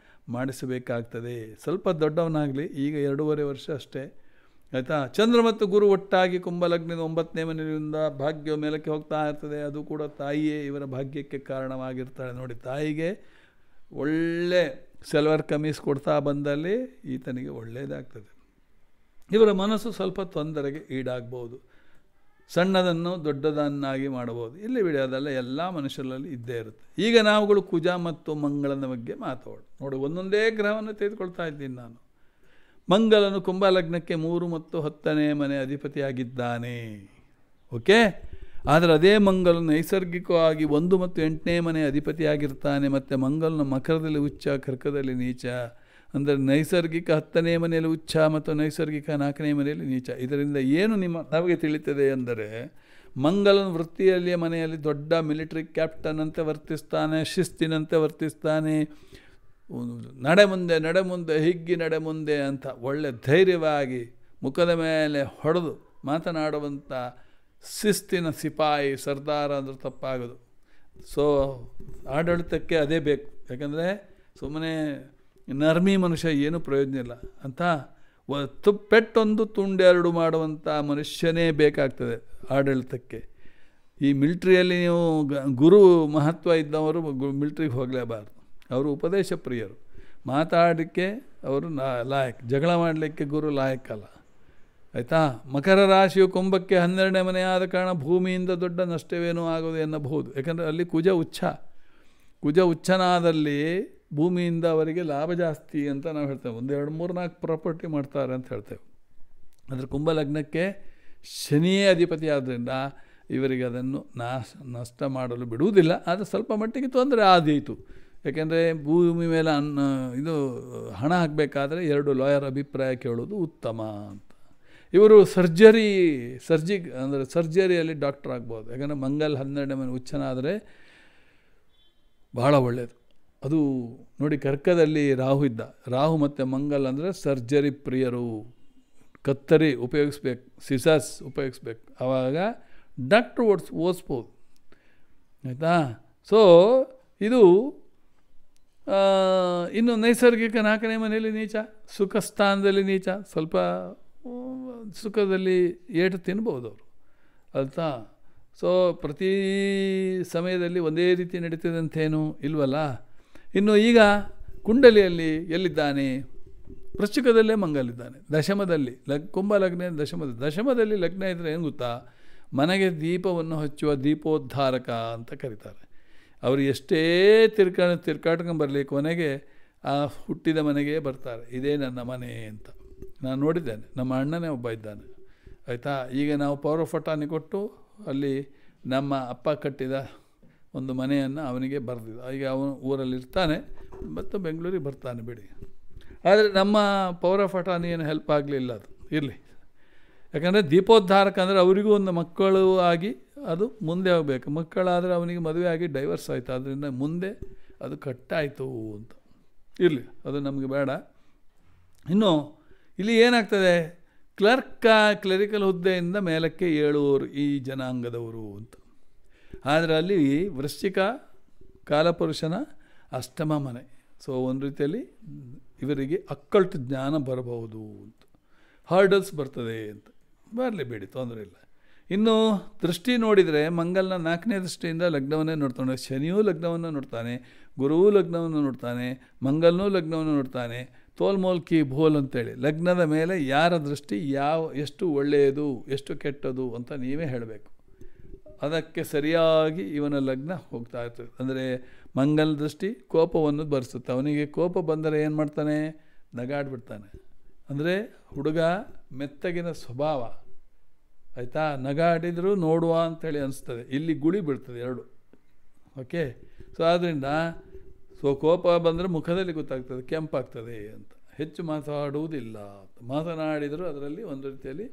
ಮಾಡಿಸಬೇಕಾಗ್ತದೆ. ಸ್ವಲ್ಪ ದೊಡ್ಡವನಾಗಲಿ, ಈಗ 2.5 ವರ್ಷ ಅಷ್ಟೇ. ಆಯಿತಾ? ಚಂದ್ರ ಮತ್ತು ಗುರು ಒಟ್ಟಾಗಿ ಕುಂಭಲಗ್ನದ 9ನೇ ಮನೆಯಿಂದ ಭಾಗ್ಯ ಮೇಲಕ್ಕೆ ಹೋಗ್ತಾ ಇರ್ತದೆ. ಅದು ಕೂಡ ತಾಯಿಯೇ ಇವರ ಭಾಗ್ಯಕ್ಕೆ ಕಾರಣವಾಗಿರ್ತಾಳೆ. ನೋಡಿ, ತಾಯಿಗೆ ಒಳ್ಳೆ ಸೆಲ್ವರ್ ಕಮೀಸ್ ಕೊಡ್ತಾ ಬಂದಲ್ಲಿ ಈತನಿಗೆ ಒಳ್ಳೆಯದಾಗ್ತದೆ. ಇವರ ಮನಸ್ಸು ಸ್ವಲ್ಪ ತೊಂದರೆಗೆ ಈಡಾಗ್ಬೋದು, ಸಣ್ಣದನ್ನು ದೊಡ್ಡದನ್ನಾಗಿ ಮಾಡಬಹುದು. ಇಲ್ಲಿ ಬಿಡಿ, ಅದೆಲ್ಲ ಎಲ್ಲ ಮನುಷ್ಯರಲ್ಲಿ ಇದ್ದೇ ಇರುತ್ತೆ. ಈಗ ನಾವುಗಳು ಕುಜ ಮತ್ತು ಮಂಗಳನ ಬಗ್ಗೆ ನೋಡಿ, ಒಂದೊಂದೇ ಗ್ರಹವನ್ನು ತೆಗೆದುಕೊಳ್ತಾ ಇದ್ದೀನಿ ನಾನು. ಮಂಗಲನು ಕುಂಭ ಲಗ್ನಕ್ಕೆ 3 ಮತ್ತು 10ನೇ ಮನೆ ಅಧಿಪತಿಯಾಗಿದ್ದಾನೆ. ಓಕೆ, ಆದರೆ ಅದೇ ಮಂಗಲನು ನೈಸರ್ಗಿಕವಾಗಿ 1 ಮತ್ತು 8ನೇ ಮನೆ ಅಧಿಪತಿಯಾಗಿರ್ತಾನೆ. ಮತ್ತು ಮಂಗಲನ ಮಕರದಲ್ಲಿ ಉಚ್ಚ, ಕರ್ಕದಲ್ಲಿ ನೀಚ. ಅಂದರೆ ನೈಸರ್ಗಿಕ 10ನೇ ಮನೆಯಲ್ಲಿ ಉಚ್ಚ ಮತ್ತು ನೈಸರ್ಗಿಕ 4ನೇ ಮನೆಯಲ್ಲಿ ನೀಚ. ಇದರಿಂದ ಏನು ನಮಗೆ ತಿಳಿಯುತ್ತದೆ ಎಂದರೆ, ಮಂಗಲನ ವೃತ್ತಿಯಲ್ಲಿಯ ಮನೆಯಲ್ಲಿ ದೊಡ್ಡ ಮಿಲಿಟರಿ ಕ್ಯಾಪ್ಟನ್ ಅಂತೆ ವರ್ತಿಸ್ತಾನೆ, ಶಿಸ್ತಿನಂತೆ ವರ್ತಿಸ್ತಾನೆ, ನಡೆ ಮುಂದೆ ಹಿಗ್ಗಿ ನಡೆ ಮುಂದೆ ಅಂತ ಒಳ್ಳೆ ಧೈರ್ಯವಾಗಿ ಮುಖದ ಮೇಲೆ ಹೊಡೆದು ಮಾತನಾಡುವಂಥ ಶಿಸ್ತಿನ ಸಿಪಾಯಿ, ಸರ್ದಾರ ಅಂದ್ರೆ ತಪ್ಪಾಗೋದು. ಸೊ ಆಡಳಿತಕ್ಕೆ ಅದೇ ಬೇಕು. ಯಾಕಂದರೆ ಸುಮ್ಮನೆ ನರ್ಮಿ ಮನುಷ್ಯ ಏನೂ ಪ್ರಯೋಜನ ಇಲ್ಲ ಅಂತ ಪೆಟ್ಟೊಂದು ತುಂಡೆರಡು ಮಾಡುವಂಥ ಮನುಷ್ಯನೇ ಬೇಕಾಗ್ತದೆ ಆಡಳಿತಕ್ಕೆ. ಈ ಮಿಲ್ಟ್ರಿಯಲ್ಲಿ ನೀವು ಗುರು ಮಹತ್ವ ಇದ್ದವರು ಮಿಲ್ಟ್ರಿಗೆ ಹೋಗಲೇಬಾರ್ದು. ಅವರು ಉಪದೇಶ ಪ್ರಿಯರು, ಮಾತಾಡಲಿಕ್ಕೆ ಅವರು ಲಾಯಕ್, ಜಗಳ ಮಾಡಲಿಕ್ಕೆ ಗುರು ಲಾಯಕ್ಕಲ್ಲ. ಆಯಿತಾ? ಮಕರ ರಾಶಿಯು ಕುಂಭಕ್ಕೆ 12ನೇ ಮನೆ ಆದ ಕಾರಣ ಭೂಮಿಯಿಂದ ದೊಡ್ಡ ನಷ್ಟವೇನೂ ಆಗೋದು ಎನ್ನಬಹುದು. ಯಾಕಂದರೆ ಅಲ್ಲಿ ಕುಜ ಉಚ್ಚನಾದಲ್ಲಿ ಭೂಮಿಯಿಂದ ಅವರಿಗೆ ಲಾಭ ಜಾಸ್ತಿ ಅಂತ ನಾವು ಹೇಳ್ತೇವೆ. 1, 2, 3, 4 ಪ್ರಾಪರ್ಟಿ ಮಾಡ್ತಾರೆ ಅಂತ ಹೇಳ್ತೇವೆ. ಅಂದರೆ ಕುಂಭ ಲಗ್ನಕ್ಕೆ ಶನಿಯೇ ಅಧಿಪತಿ ಆದ್ದರಿಂದ ಇವರಿಗೆ ಅದನ್ನು ನಷ್ಟ ಮಾಡಲು ಬಿಡುವುದಿಲ್ಲ. ಆದರೆ ಸ್ವಲ್ಪ ಮಟ್ಟಿಗೆ ತೊಂದರೆ ಆದೀತು. ಯಾಕೆಂದರೆ ಭೂಮಿ ಮೇಲೆ ಹಣ ಹಾಕಬೇಕಾದ್ರೆ 2 ಲಾಯರ್ ಅಭಿಪ್ರಾಯ ಕೇಳೋದು ಉತ್ತಮ ಅಂತ. ಇವರು ಸರ್ಜರಿಯಲ್ಲಿ ಡಾಕ್ಟರ್ ಆಗ್ಬೋದು. ಯಾಕಂದರೆ ಮಂಗಲ್ 12ನೇ ಮನೆ ಉಚ್ಚನಾದರೆ ಬಹಳ ಒಳ್ಳೆಯದು. ಅದು ನೋಡಿ, ಕರ್ಕದಲ್ಲಿ ರಾಹು ಇದ್ದ. ರಾಹು ಮತ್ತು ಮಂಗಲ್ ಅಂದರೆ ಸರ್ಜರಿ ಪ್ರಿಯರು. ಕತ್ತರಿ ಉಪಯೋಗಿಸ್ಬೇಕು, ಸಿಸಸ್ ಉಪಯೋಗಿಸ್ಬೇಕು, ಆವಾಗ ಡಾಕ್ಟ್ರು ಓದಿಸ್ಬೋದು. ಆಯಿತಾ? ಸೊ ಇದು ಇನ್ನು ನೈಸರ್ಗಿಕ 4ನೇ ಮನೆಯಲ್ಲಿ ನೀಚ, ಸುಖ ಸ್ಥಾನದಲ್ಲಿ ನೀಚ. ಸ್ವಲ್ಪ ಸುಖದಲ್ಲಿ ಏಟು ತಿನ್ಬೋದು ಅವರು, ಅಲ್ತಾ? ಸೊ ಪ್ರತಿ ಸಮಯದಲ್ಲಿ ಒಂದೇ ರೀತಿ ನಡೀತದೆ ಅಂತೇನು ಇಲ್ವಲ್ಲ. ಇನ್ನು ಈಗ ಕುಂಡಲಿಯಲ್ಲಿ ಎಲ್ಲಿದ್ದಾನೆ? ವೃಶ್ಚಿಕದಲ್ಲೇ ಮಂಗಲಿದ್ದಾನೆ, ದಶಮದಲ್ಲಿ. ಕುಂಭ ಲಗ್ನ ದಶಮದಲ್ಲಿ ಲಗ್ನ ಇದ್ದರೆ ಏನು ಗೊತ್ತಾ, ಮನೆಗೆ ದೀಪವನ್ನು ಹಚ್ಚುವ ದೀಪೋದ್ಧಾರಕ ಅಂತ ಕರೀತಾರೆ. ಅವರು ಎಷ್ಟೇ ತಿರ್ಕಾಟ್ಕೊಂಡು ಬರಲಿ, ಕೊನೆಗೆ ಆ ಹುಟ್ಟಿದ ಮನೆಗೆ ಬರ್ತಾರೆ, ಇದೇ ನನ್ನ ಮನೆ ಅಂತ. ನಾನು ನೋಡಿದ್ದೇನೆ, ನಮ್ಮ ಅಣ್ಣನೇ ಒಬ್ಬ ಇದ್ದಾನೆ. ಆಯಿತಾ? ಈಗ ನಾವು ಪವರ್ ಆಫ್ ಅಟಾರ್ನಿ ಕೊಟ್ಟು ಅಲ್ಲಿ ನಮ್ಮ ಅಪ್ಪ ಕಟ್ಟಿದ ಒಂದು ಮನೆಯನ್ನು ಅವನಿಗೆ ಬರೆದಿದ್ದ. ಈಗ ಅವನು ಊರಲ್ಲಿರ್ತಾನೆ ಮತ್ತು ಬೆಂಗಳೂರಿಗೆ ಬರ್ತಾನೆ ಬಿಡಿ. ಆದರೆ ನಮ್ಮ ಪವರ್ ಆಫ್ ಅಟಾರ್ನಿ ಏನು ಹೆಲ್ಪ್ ಆಗಲಿಲ್ಲ. ಅದು ಇರಲಿ. ಯಾಕಂದರೆ ದೀಪೋದ್ಧಾರಕ ಅಂದರೆ ಅವರಿಗೂ ಒಂದು ಮಕ್ಕಳು ಆಗಿ ಅದು ಮುಂದೆ ಹೋಗಬೇಕು. ಮಕ್ಕಳಾದರೆ ಅವನಿಗೆ ಮದುವೆ ಆಗಿ ಡೈವರ್ಸ್ ಆಯಿತು, ಅದರಿಂದ ಮುಂದೆ ಅದು ಕಟ್ಟಾಯಿತು ಅಂತ. ಇರಲಿ, ಅದು ನಮಗೆ ಬೇಡ. ಇನ್ನು ಇಲ್ಲಿ ಏನಾಗ್ತದೆ, ಕ್ಲರಿಕಲ್ ಹುದ್ದೆಯಿಂದ ಮೇಲಕ್ಕೆ ಏಳುವವರು ಈ ಜನಾಂಗದವರು ಅಂತ. ಆದರೆ ಅಲ್ಲಿ ವೃಶ್ಚಿಕ ಕಾಲಪುರುಷನ ಅಷ್ಟಮ ಮನೆ. ಸೊ ಒಂದು ರೀತಿಯಲ್ಲಿ ಇವರಿಗೆ ಅಕ್ಕಲ್ಟ್ ಜ್ಞಾನ ಬರಬಹುದು ಅಂತ, ಹಾರ್ಡಲ್ಸ್ ಬರ್ತದೆ ಅಂತ. ಬರಲಿ ಬಿಡಿ, ತೊಂದರೆ ಇಲ್ಲ. ಇನ್ನು ದೃಷ್ಟಿ ನೋಡಿದರೆ ಮಂಗಲ್ನ 4ನೇ ದೃಷ್ಟಿಯಿಂದ ಲಗ್ನವನ್ನೇ ನೋಡ್ತಾನೆ. ಶನಿಯೂ ಲಗ್ನವನ್ನು ನೋಡ್ತಾನೆ, ಗುರುವೂ ಲಗ್ನವನ್ನು ನೋಡ್ತಾನೆ, ಮಂಗಲ್ನೂ ಲಗ್ನವನ್ನು ನೋಡ್ತಾನೆ. ತೋಲ್ಮೋಲ್ಕಿ ಭೋಲ್ ಅಂತೇಳಿ ಲಗ್ನದ ಮೇಲೆ ಯಾರ ದೃಷ್ಟಿ ಎಷ್ಟು ಒಳ್ಳೆಯದು ಎಷ್ಟು ಕೆಟ್ಟದು ಅಂತ ನೀವೇ ಹೇಳಬೇಕು. ಅದಕ್ಕೆ ಸರಿಯಾಗಿ ಇವನ ಲಗ್ನ ಹೋಗ್ತಾ ಇರ್ತದೆ. ಅಂದರೆ ಮಂಗಲ ದೃಷ್ಟಿ ಕೋಪವನ್ನು ಬರೆಸುತ್ತೆ. ಅವನಿಗೆ ಕೋಪ ಬಂದರೆ ಏನು ಮಾಡ್ತಾನೆ, ನಗಾಡ್ಬಿಡ್ತಾನೆ. ಅಂದರೆ ಹುಡುಗ ಮೆತ್ತಗಿನ ಸ್ವಭಾವ, ಆಯಿತಾ? ನಗಾಡಿದರೂ ನೋಡುವ ಅಂಥೇಳಿ ಅನಿಸ್ತದೆ. ಇಲ್ಲಿ ಗುಳಿ ಬೀಳ್ತದೆ 2. ಓಕೆ. ಸೊ ಆದ್ದರಿಂದ ಕೋಪ ಬಂದರೆ ಮುಖದಲ್ಲಿ ಗೊತ್ತಾಗ್ತದೆ, ಕೆಂಪಾಗ್ತದೆ ಅಂತ. ಹೆಚ್ಚು ಮಾತಾಡುವುದಿಲ್ಲ. ಮಾತನಾಡಿದರೂ ಅದರಲ್ಲಿ ಒಂದು ರೀತಿಯಲ್ಲಿ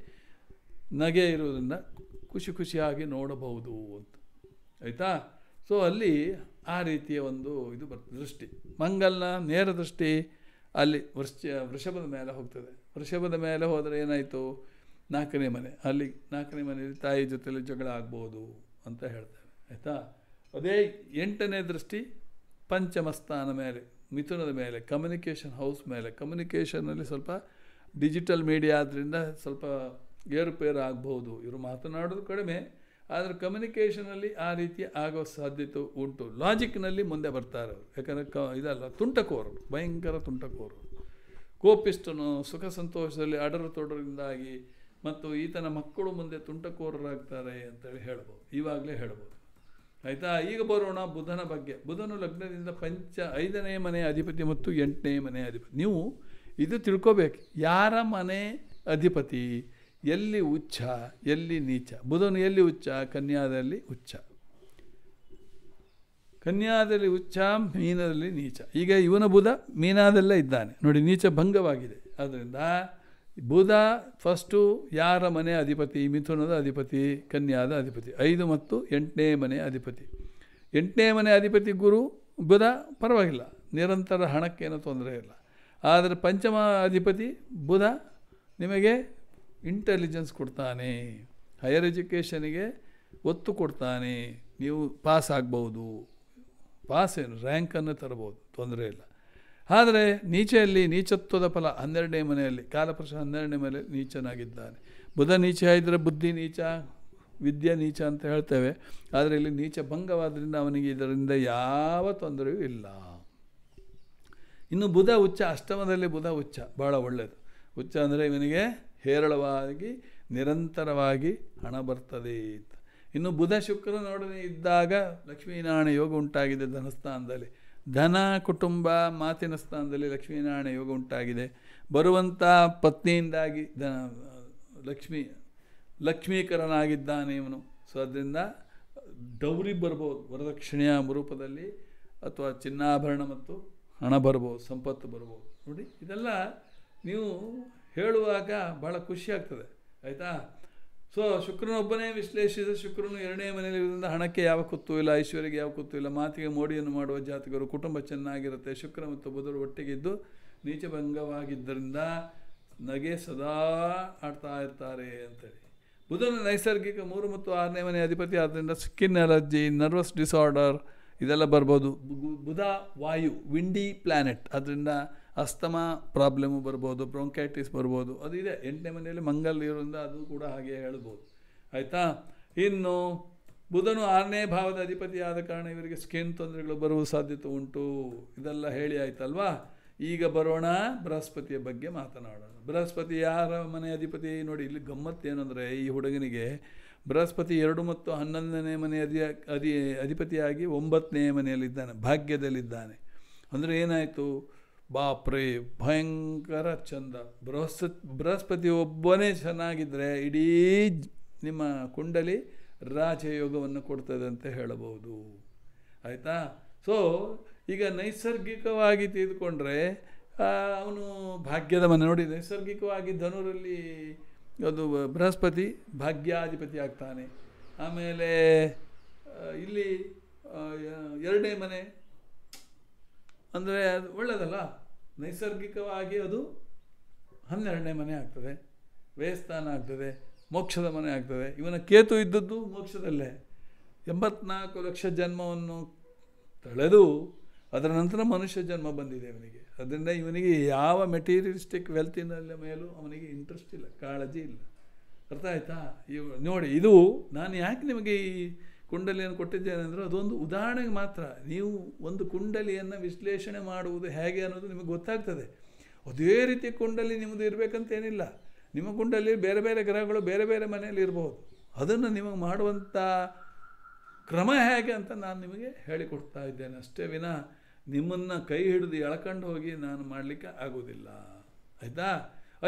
ನಗೆ ಇರುವುದನ್ನು ಖುಷಿಯಾಗಿ ನೋಡಬಹುದು ಅಂತ, ಆಯಿತಾ? ಸೊ ಅಲ್ಲಿ ಆ ರೀತಿಯ ಒಂದು ಇದು ಬರ್ತದೆ ದೃಷ್ಟಿ. ಮಂಗಲ್ನ ನೇರ ದೃಷ್ಟಿ ಅಲ್ಲಿ ವೃಷಭದ ಮೇಲೆ ಹೋಗ್ತದೆ. ವೃಷಭದ ಮೇಲೆ ಹೋದರೆ ಏನಾಯಿತು, 4ನೇ ಮನೆ. ಅಲ್ಲಿ 4ನೇ ಮನೆಯಲ್ಲಿ ತಾಯಿ ಜೊತೆಯಲ್ಲಿ ಜಗಳ ಆಗ್ಬೋದು ಅಂತ ಹೇಳ್ತೇವೆ, ಆಯಿತಾ? ಅದೇ 8ನೇ ದೃಷ್ಟಿ ಪಂಚಮ ಸ್ಥಾನ ಮೇಲೆ, ಮಿಥುನದ ಮೇಲೆ, ಕಮ್ಯುನಿಕೇಷನ್ ಹೌಸ್ ಮೇಲೆ. ಕಮ್ಯುನಿಕೇಷನಲ್ಲಿ ಸ್ವಲ್ಪ ಡಿಜಿಟಲ್ ಮೀಡಿಯಾ ಆದ್ದರಿಂದ ಸ್ವಲ್ಪ ಏರುಪೇರು ಆಗ್ಬೋದು. ಇವರು ಮಾತನಾಡೋದು ಕಡಿಮೆ, ಆದರೆ ಕಮ್ಯುನಿಕೇಷನಲ್ಲಿ ಆ ರೀತಿ ಆಗೋ ಸಾಧ್ಯತೆ ಉಂಟು. ಲಾಜಿಕ್ನಲ್ಲಿ ಮುಂದೆ ಬರ್ತಾರೆ ಅವರು, ಯಾಕಂದರೆ ಇದಲ್ಲ, ತುಂಟಕೋರು, ಭಯಂಕರ ತುಂಟಕೋರು, ಕೋಪಿಸ್ಟನು, ಸುಖ ಸಂತೋಷದಲ್ಲಿ ಅಡರು ತೊಡರಿಂದಾಗಿ ಮತ್ತು ಈತನ ಮಕ್ಕಳು ಮುಂದೆ ತುಂಟಕೋರರಾಗ್ತಾರೆ ಅಂತೇಳಿ ಹೇಳ್ಬೋದು, ಇವಾಗಲೇ ಹೇಳ್ಬೋದು. ಆಯಿತಾ. ಈಗ ಬರೋಣ ಬುಧನ ಬಗ್ಗೆ. ಬುಧನು ಲಗ್ನದಿಂದ 5ನೇ ಮನೆ ಅಧಿಪತಿ ಮತ್ತು 8ನೇ ಮನೆ ಅಧಿಪತಿ. ನೀವು ಇದು ತಿಳ್ಕೋಬೇಕು, ಯಾರ ಮನೆ ಅಧಿಪತಿ, ಎಲ್ಲಿ ಉಚ್ಚ ಎಲ್ಲಿ ನೀಚ. ಬುಧನು ಎಲ್ಲಿ ಉಚ್ಚ? ಕನ್ಯಾದಲ್ಲಿ ಉಚ್ಚ, ಕನ್ಯಾದಲ್ಲಿ ಉಚ್ಚ, ಮೀನದಲ್ಲಿ ನೀಚ. ಈಗ ಇವನ ಬುಧ ಮೀನಾದಲ್ಲೇ ಇದ್ದಾನೆ ನೋಡಿ, ನೀಚ ಭಂಗವಾಗಿದೆ. ಆದ್ದರಿಂದ ಬುಧ ಫಸ್ಟು ಯಾರ ಮನೆ ಅಧಿಪತಿ? ಮಿಥುನದ ಅಧಿಪತಿ, ಕನ್ಯಾದ ಅಧಿಪತಿ, 5 ಮತ್ತು 8ನೇ ಮನೆ ಅಧಿಪತಿ. 8ನೇ ಮನೆ ಅಧಿಪತಿ ಗುರು, ಬುಧ ಪರವಾಗಿಲ್ಲ, ನಿರಂತರ ಹಣಕ್ಕೇನೂ ತೊಂದರೆ ಇಲ್ಲ. ಆದರೆ ಪಂಚಮ ಅಧಿಪತಿ ಬುಧ ನಿಮಗೆ ಇಂಟೆಲಿಜೆನ್ಸ್ ಕೊಡ್ತಾನೆ, ಹೈಯರ್ ಎಜುಕೇಷನಿಗೆ ಒತ್ತು ಕೊಡ್ತಾನೆ, ನೀವು ಪಾಸ್ ಆಗ್ಬೋದು, ಪಾಸ್ ಏನು ರ್ಯಾಂಕನ್ನು ತರಬಹುದು, ತೊಂದರೆ ಇಲ್ಲ. ಆದರೆ ನೀಚೆಯಲ್ಲಿ ನೀಚತ್ವದ ಫಲ 12ನೇ ಮನೆಯಲ್ಲಿ, ಕಾಲಪುರುಷ 12ನೇ ಮನೆಯಲ್ಲಿ ನೀಚನಾಗಿದ್ದಾನೆ. ಬುಧ ನೀಚ ಇದ್ದರೆ ಬುದ್ಧಿ ನೀಚ, ವಿದ್ಯೆ ನೀಚ ಅಂತ ಹೇಳ್ತೇವೆ. ಆದರೆ ಇಲ್ಲಿ ನೀಚ ಭಂಗವಾದ್ದರಿಂದ ಅವನಿಗೆ ಇದರಿಂದ ಯಾವ ತೊಂದರೆಯೂ ಇಲ್ಲ. ಇನ್ನು ಬುಧ ಉಚ್ಚ, ಅಷ್ಟಮದಲ್ಲಿ ಬುಧ ಉಚ್ಚ, ಭಾಳ ಒಳ್ಳೆಯದು. ಉಚ್ಚ ಅಂದರೆ ಇವನಿಗೆ ಹೇರಳವಾಗಿ ನಿರಂತರವಾಗಿ ಹಣ ಬರ್ತದೆ ಅಂತ. ಇನ್ನು ಬುಧ ಶುಕ್ರನೊಡನೆ ಇದ್ದಾಗ ಲಕ್ಷ್ಮೀನಾರಾಯಣ ಯೋಗ ಉಂಟಾಗಿದೆ ಧನಸ್ಥಾನದಲ್ಲಿ. ಧನ, ಕುಟುಂಬ, ಮಾತಿನ ಸ್ಥಾನದಲ್ಲಿ ಲಕ್ಷ್ಮೀನಾರಾಯಣ ಯೋಗ ಉಂಟಾಗಿದೆ. ಬರುವಂಥ ಪತ್ನಿಯಿಂದಾಗಿ ಲಕ್ಷ್ಮೀಕರನಾಗಿದ್ದಾನೆ ಇವನು. ಸೊ ಅದರಿಂದ ಡೌರಿ ಬರ್ಬೋದು, ವರದಕ್ಷಿಣೆಯ ರೂಪದಲ್ಲಿ, ಅಥವಾ ಚಿನ್ನಾಭರಣ ಮತ್ತು ಹಣ ಬರ್ಬೋದು, ಸಂಪತ್ತು ಬರ್ಬೋದು. ನೋಡಿ, ಇದೆಲ್ಲ ನೀವು ಹೇಳುವಾಗ ಭಾಳ ಖುಷಿಯಾಗ್ತದೆ, ಆಯಿತಾ. ಸೊ ಶುಕ್ರನೊಬ್ಬನೇ ವಿಶ್ಲೇಷಿಸಿದ, ಶುಕ್ರನು 2ನೇ ಮನೆಯಲ್ಲಿರೋದ್ರಿಂದ ಹಣಕ್ಕೆ ಯಾವ ಕುತ್ತು ಇಲ್ಲ, ಐಶ್ವರ್ಯಕ್ಕೆ ಯಾವ ಕುತ್ತು ಇಲ್ಲ, ಮಾತಿಗೆ ಮೋಡಿಯನ್ನು ಮಾಡುವ ಜಾತಕರು, ಕುಟುಂಬ ಚೆನ್ನಾಗಿರುತ್ತೆ. ಶುಕ್ರ ಮತ್ತು ಬುಧರು ಒಟ್ಟಿಗಿದ್ದು ನೀಚಭಂಗವಾಗಿದ್ದರಿಂದ ನಗೆ ಸದಾ ಆಡ್ತಾ ಇರ್ತಾರೆ ಅಂತೇಳಿ. ಬುಧನ ನೈಸರ್ಗಿಕ 3 ಮತ್ತು 6ನೇ ಮನೆ ಅಧಿಪತಿ ಆದ್ದರಿಂದ ಸ್ಕಿನ್ ಅಲರ್ಜಿ, ನರ್ವಸ್ ಡಿಸಾರ್ಡರ್ ಇದೆಲ್ಲ ಬರ್ಬೋದು. ಬುಧ ವಾಯು, ವಿಂಡಿ ಪ್ಲ್ಯಾನೆಟ್, ಅದರಿಂದ ಅಸ್ತಮಾ ಪ್ರಾಬ್ಲಮ್ಮು ಬರ್ಬೋದು, ಬ್ರೊಂಕೈಟಿಸ್ ಬರ್ಬೋದು. ಅದು ಇದೆ 8ನೇ ಮನೆಯಲ್ಲಿ ಮಂಗಲ್ ಇರೋದ್ರಿಂದ ಅದು ಕೂಡ ಹಾಗೆ ಹೇಳ್ಬೋದು, ಆಯಿತಾ. ಇನ್ನು ಬುಧನು 6ನೇ ಭಾವದ ಅಧಿಪತಿ ಆದ ಕಾರಣ ಇವರಿಗೆ ಸ್ಕಿನ್ ತೊಂದರೆಗಳು ಬರುವ ಸಾಧ್ಯತೆ ಉಂಟು. ಇದೆಲ್ಲ ಹೇಳಿ ಆಯ್ತಲ್ವಾ. ಈಗ ಬರೋಣ ಬೃಹಸ್ಪತಿಯ ಬಗ್ಗೆ ಮಾತನಾಡೋಣ. ಬೃಹಸ್ಪತಿ ಯಾರ ಮನೆ ಅಧಿಪತಿ? ನೋಡಿ, ಇಲ್ಲಿ ಗಮ್ಮತ್ತೇನೆಂದರೆ, ಈ ಹುಡುಗನಿಗೆ ಬೃಹಸ್ಪತಿ 2 ಮತ್ತು 11ನೇ ಮನೆ ಅಧಿಪತಿಯಾಗಿ 9ನೇ ಮನೆಯಲ್ಲಿದ್ದಾನೆ, ಭಾಗ್ಯದಲ್ಲಿದ್ದಾನೆ. ಅಂದರೆ ಏನಾಯಿತು? ಬಾಪ್ರೇ, ಭಯಂಕರ ಚಂದ. ಬೃಹಸ್ಪತಿ ಒಬ್ಬನೇ ಚೆನ್ನಾಗಿದ್ದರೆ ಇಡೀ ನಿಮ್ಮ ಕುಂಡಲಿ ರಾಜಯೋಗವನ್ನು ಕೊಡ್ತದೆ ಅಂತ ಹೇಳಬಹುದು, ಆಯಿತಾ. ಸೊ ಈಗ ನೈಸರ್ಗಿಕವಾಗಿ ತೆಗೆದುಕೊಂಡ್ರೆ ಅವನು ಭಾಗ್ಯದ ಮನೆ. ನೋಡಿ, ನೈಸರ್ಗಿಕವಾಗಿ ಧನುರಲ್ಲಿ ಅದು ಬೃಹಸ್ಪತಿ ಭಾಗ್ಯಾಧಿಪತಿ ಆಗ್ತಾನೆ. ಆಮೇಲೆ ಇಲ್ಲಿ 2ನೇ ಮನೆ ಅಂದರೆ ಅದು ಒಳ್ಳೆಯದಲ್ಲ, ನೈಸರ್ಗಿಕವಾಗಿ ಅದು 12ನೇ ಮನೆ ಆಗ್ತದೆ, ವ್ಯಯಸ್ಥಾನ ಆಗ್ತದೆ, ಮೋಕ್ಷದ ಮನೆ ಆಗ್ತದೆ. ಇವನ ಕೇತು ಇದ್ದದ್ದು ಮೋಕ್ಷದಲ್ಲೇ. 84 ಲಕ್ಷ ಜನ್ಮವನ್ನು ತಳೆದು ಅದರ ನಂತರ ಮನುಷ್ಯ ಜನ್ಮ ಬಂದಿದೆ ಇವನಿಗೆ. ಅದರಿಂದ ಇವನಿಗೆ ಯಾವ ಮೆಟೀರಿಯಲಿಸ್ಟಿಕ್ ವೆಲ್ತಿನ ಮೇಲೂ ಅವನಿಗೆ ಇಂಟ್ರೆಸ್ಟ್ ಇಲ್ಲ, ಕಾಳಜಿ ಇಲ್ಲ. ಅರ್ಥ ಆಯ್ತಾ? ನೋಡಿ, ಇದು ನಾನು ಯಾಕೆ ನಿಮಗೆ ಈ ಕುಂಡಲಿಯನ್ನು ಕೊಟ್ಟಿದ್ದೇನೆ ಅಂದರೆ ಅದೊಂದು ಉದಾಹರಣೆಗೆ ಮಾತ್ರ. ನೀವು ಒಂದು ಕುಂಡಲಿಯನ್ನು ವಿಶ್ಲೇಷಣೆ ಮಾಡುವುದು ಹೇಗೆ ಅನ್ನೋದು ನಿಮಗೆ ಗೊತ್ತಾಗ್ತದೆ. ಅದೇ ರೀತಿ ಕುಂಡಲಿ ನಿಮ್ಮದು ಇರಬೇಕಂತೇನಿಲ್ಲ. ನಿಮ್ಮ ಕುಂಡಲಿ ಬೇರೆ ಬೇರೆ ಗ್ರಹಗಳು ಬೇರೆ ಬೇರೆ ಮನೆಯಲ್ಲಿ ಇರ್ಬೋದು. ಅದನ್ನು ನಿಮಗೆ ಮಾಡುವಂಥ ಕ್ರಮ ಹೇಗೆ ಅಂತ ನಾನು ನಿಮಗೆ ಹೇಳಿಕೊಡ್ತಾ ಇದ್ದೇನೆ ಅಷ್ಟೇ ವಿನಃ ನಿಮ್ಮನ್ನು ಕೈ ಹಿಡಿದು ಎಳ್ಕೊಂಡು ಹೋಗಿ ನಾನು ಮಾಡಲಿಕ್ಕೆ ಆಗೋದಿಲ್ಲ, ಆಯಿತಾ.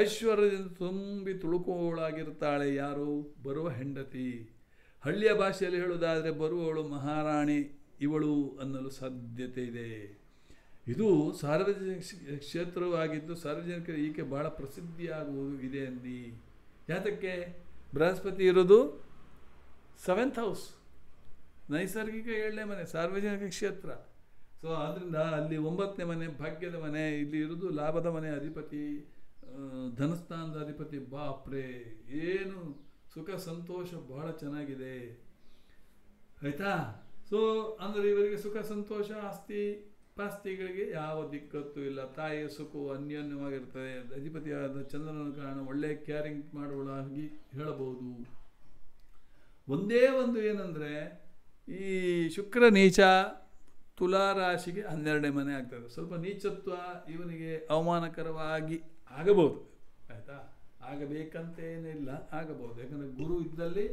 ಐಶ್ವರ್ಯದಿಂದ ತುಂಬಿ ತುಳುಕೋಳಾಗಿರ್ತಾಳೆ ಯಾರು? ಬರುವ ಹೆಂಡತಿ. ಹಳ್ಳಿಯ ಭಾಷೆಯಲ್ಲಿ ಹೇಳುವುದಾದರೆ ಬರುವವಳು ಮಹಾರಾಣಿ ಇವಳು ಅನ್ನಲು ಸಾಧ್ಯತೆ ಇದೆ. ಇದು ಸಾರ್ವಜನಿಕ ಕ್ಷೇತ್ರವಾಗಿದ್ದು ಸಾರ್ವಜನಿಕರು ಈಕೆ ಭಾಳ ಪ್ರಸಿದ್ಧಿಯಾಗುವುದು ಇದೆ ಅನ್ನಿ. ಯಾತಕ್ಕೆ? ಬೃಹಸ್ಪತಿ ಇರೋದು 7th ಹೌಸ್, ನೈಸರ್ಗಿಕ 7ನೇ ಮನೆ, ಸಾರ್ವಜನಿಕ ಕ್ಷೇತ್ರ. ಸೊ ಆದ್ದರಿಂದ ಅಲ್ಲಿ 9ನೇ ಮನೆ ಭಾಗ್ಯದ ಮನೆ, ಇಲ್ಲಿ ಇರೋದು ಲಾಭದ ಮನೆ ಅಧಿಪತಿ, ಧನಸ್ಥಾನದ ಅಧಿಪತಿ. ಬಾಪ್ರೇ, ಏನು ಸುಖ ಸಂತೋಷ ಬಹಳ ಚೆನ್ನಾಗಿದೆ, ಆಯಿತಾ. ಸೊ ಅಂದರೆ ಇವರಿಗೆ ಸುಖ ಸಂತೋಷ, ಆಸ್ತಿ ಪಾಸ್ತಿಗಳಿಗೆ ಯಾವ ದಿಕ್ಕತ್ತು ಇಲ್ಲ. ತಾಯಿಯ ಸುಖವು ಅನ್ಯೋನ್ಯವಾಗಿರ್ತದೆ. ಅಧಿಪತಿಯಾದ ಚಂದ್ರನ ಕಾರಣ ಒಳ್ಳೆಯ ಕ್ಯಾರಿಂಗ್ ಮಾಡುವಳಾಗಿ ಹೇಳಬಹುದು. ಒಂದೇ ಒಂದು ಏನಂದರೆ ಈ ಶುಕ್ರ ನೀಚ ತುಲಾ ರಾಶಿಗೆ 12ನೇ ಮನೆ ಆಗ್ತದೆ. ಸ್ವಲ್ಪ ನೀಚತ್ವ ಇವನಿಗೆ ಅವಮಾನಕರವಾಗಿ ಆಗಬಹುದು, ಆಯಿತಾ. ಆಗಬೇಕಂತೇನಿಲ್ಲ, ಆಗಬಹುದು. ಯಾಕಂದರೆ ಗುರು ಇದ್ದಲ್ಲಿ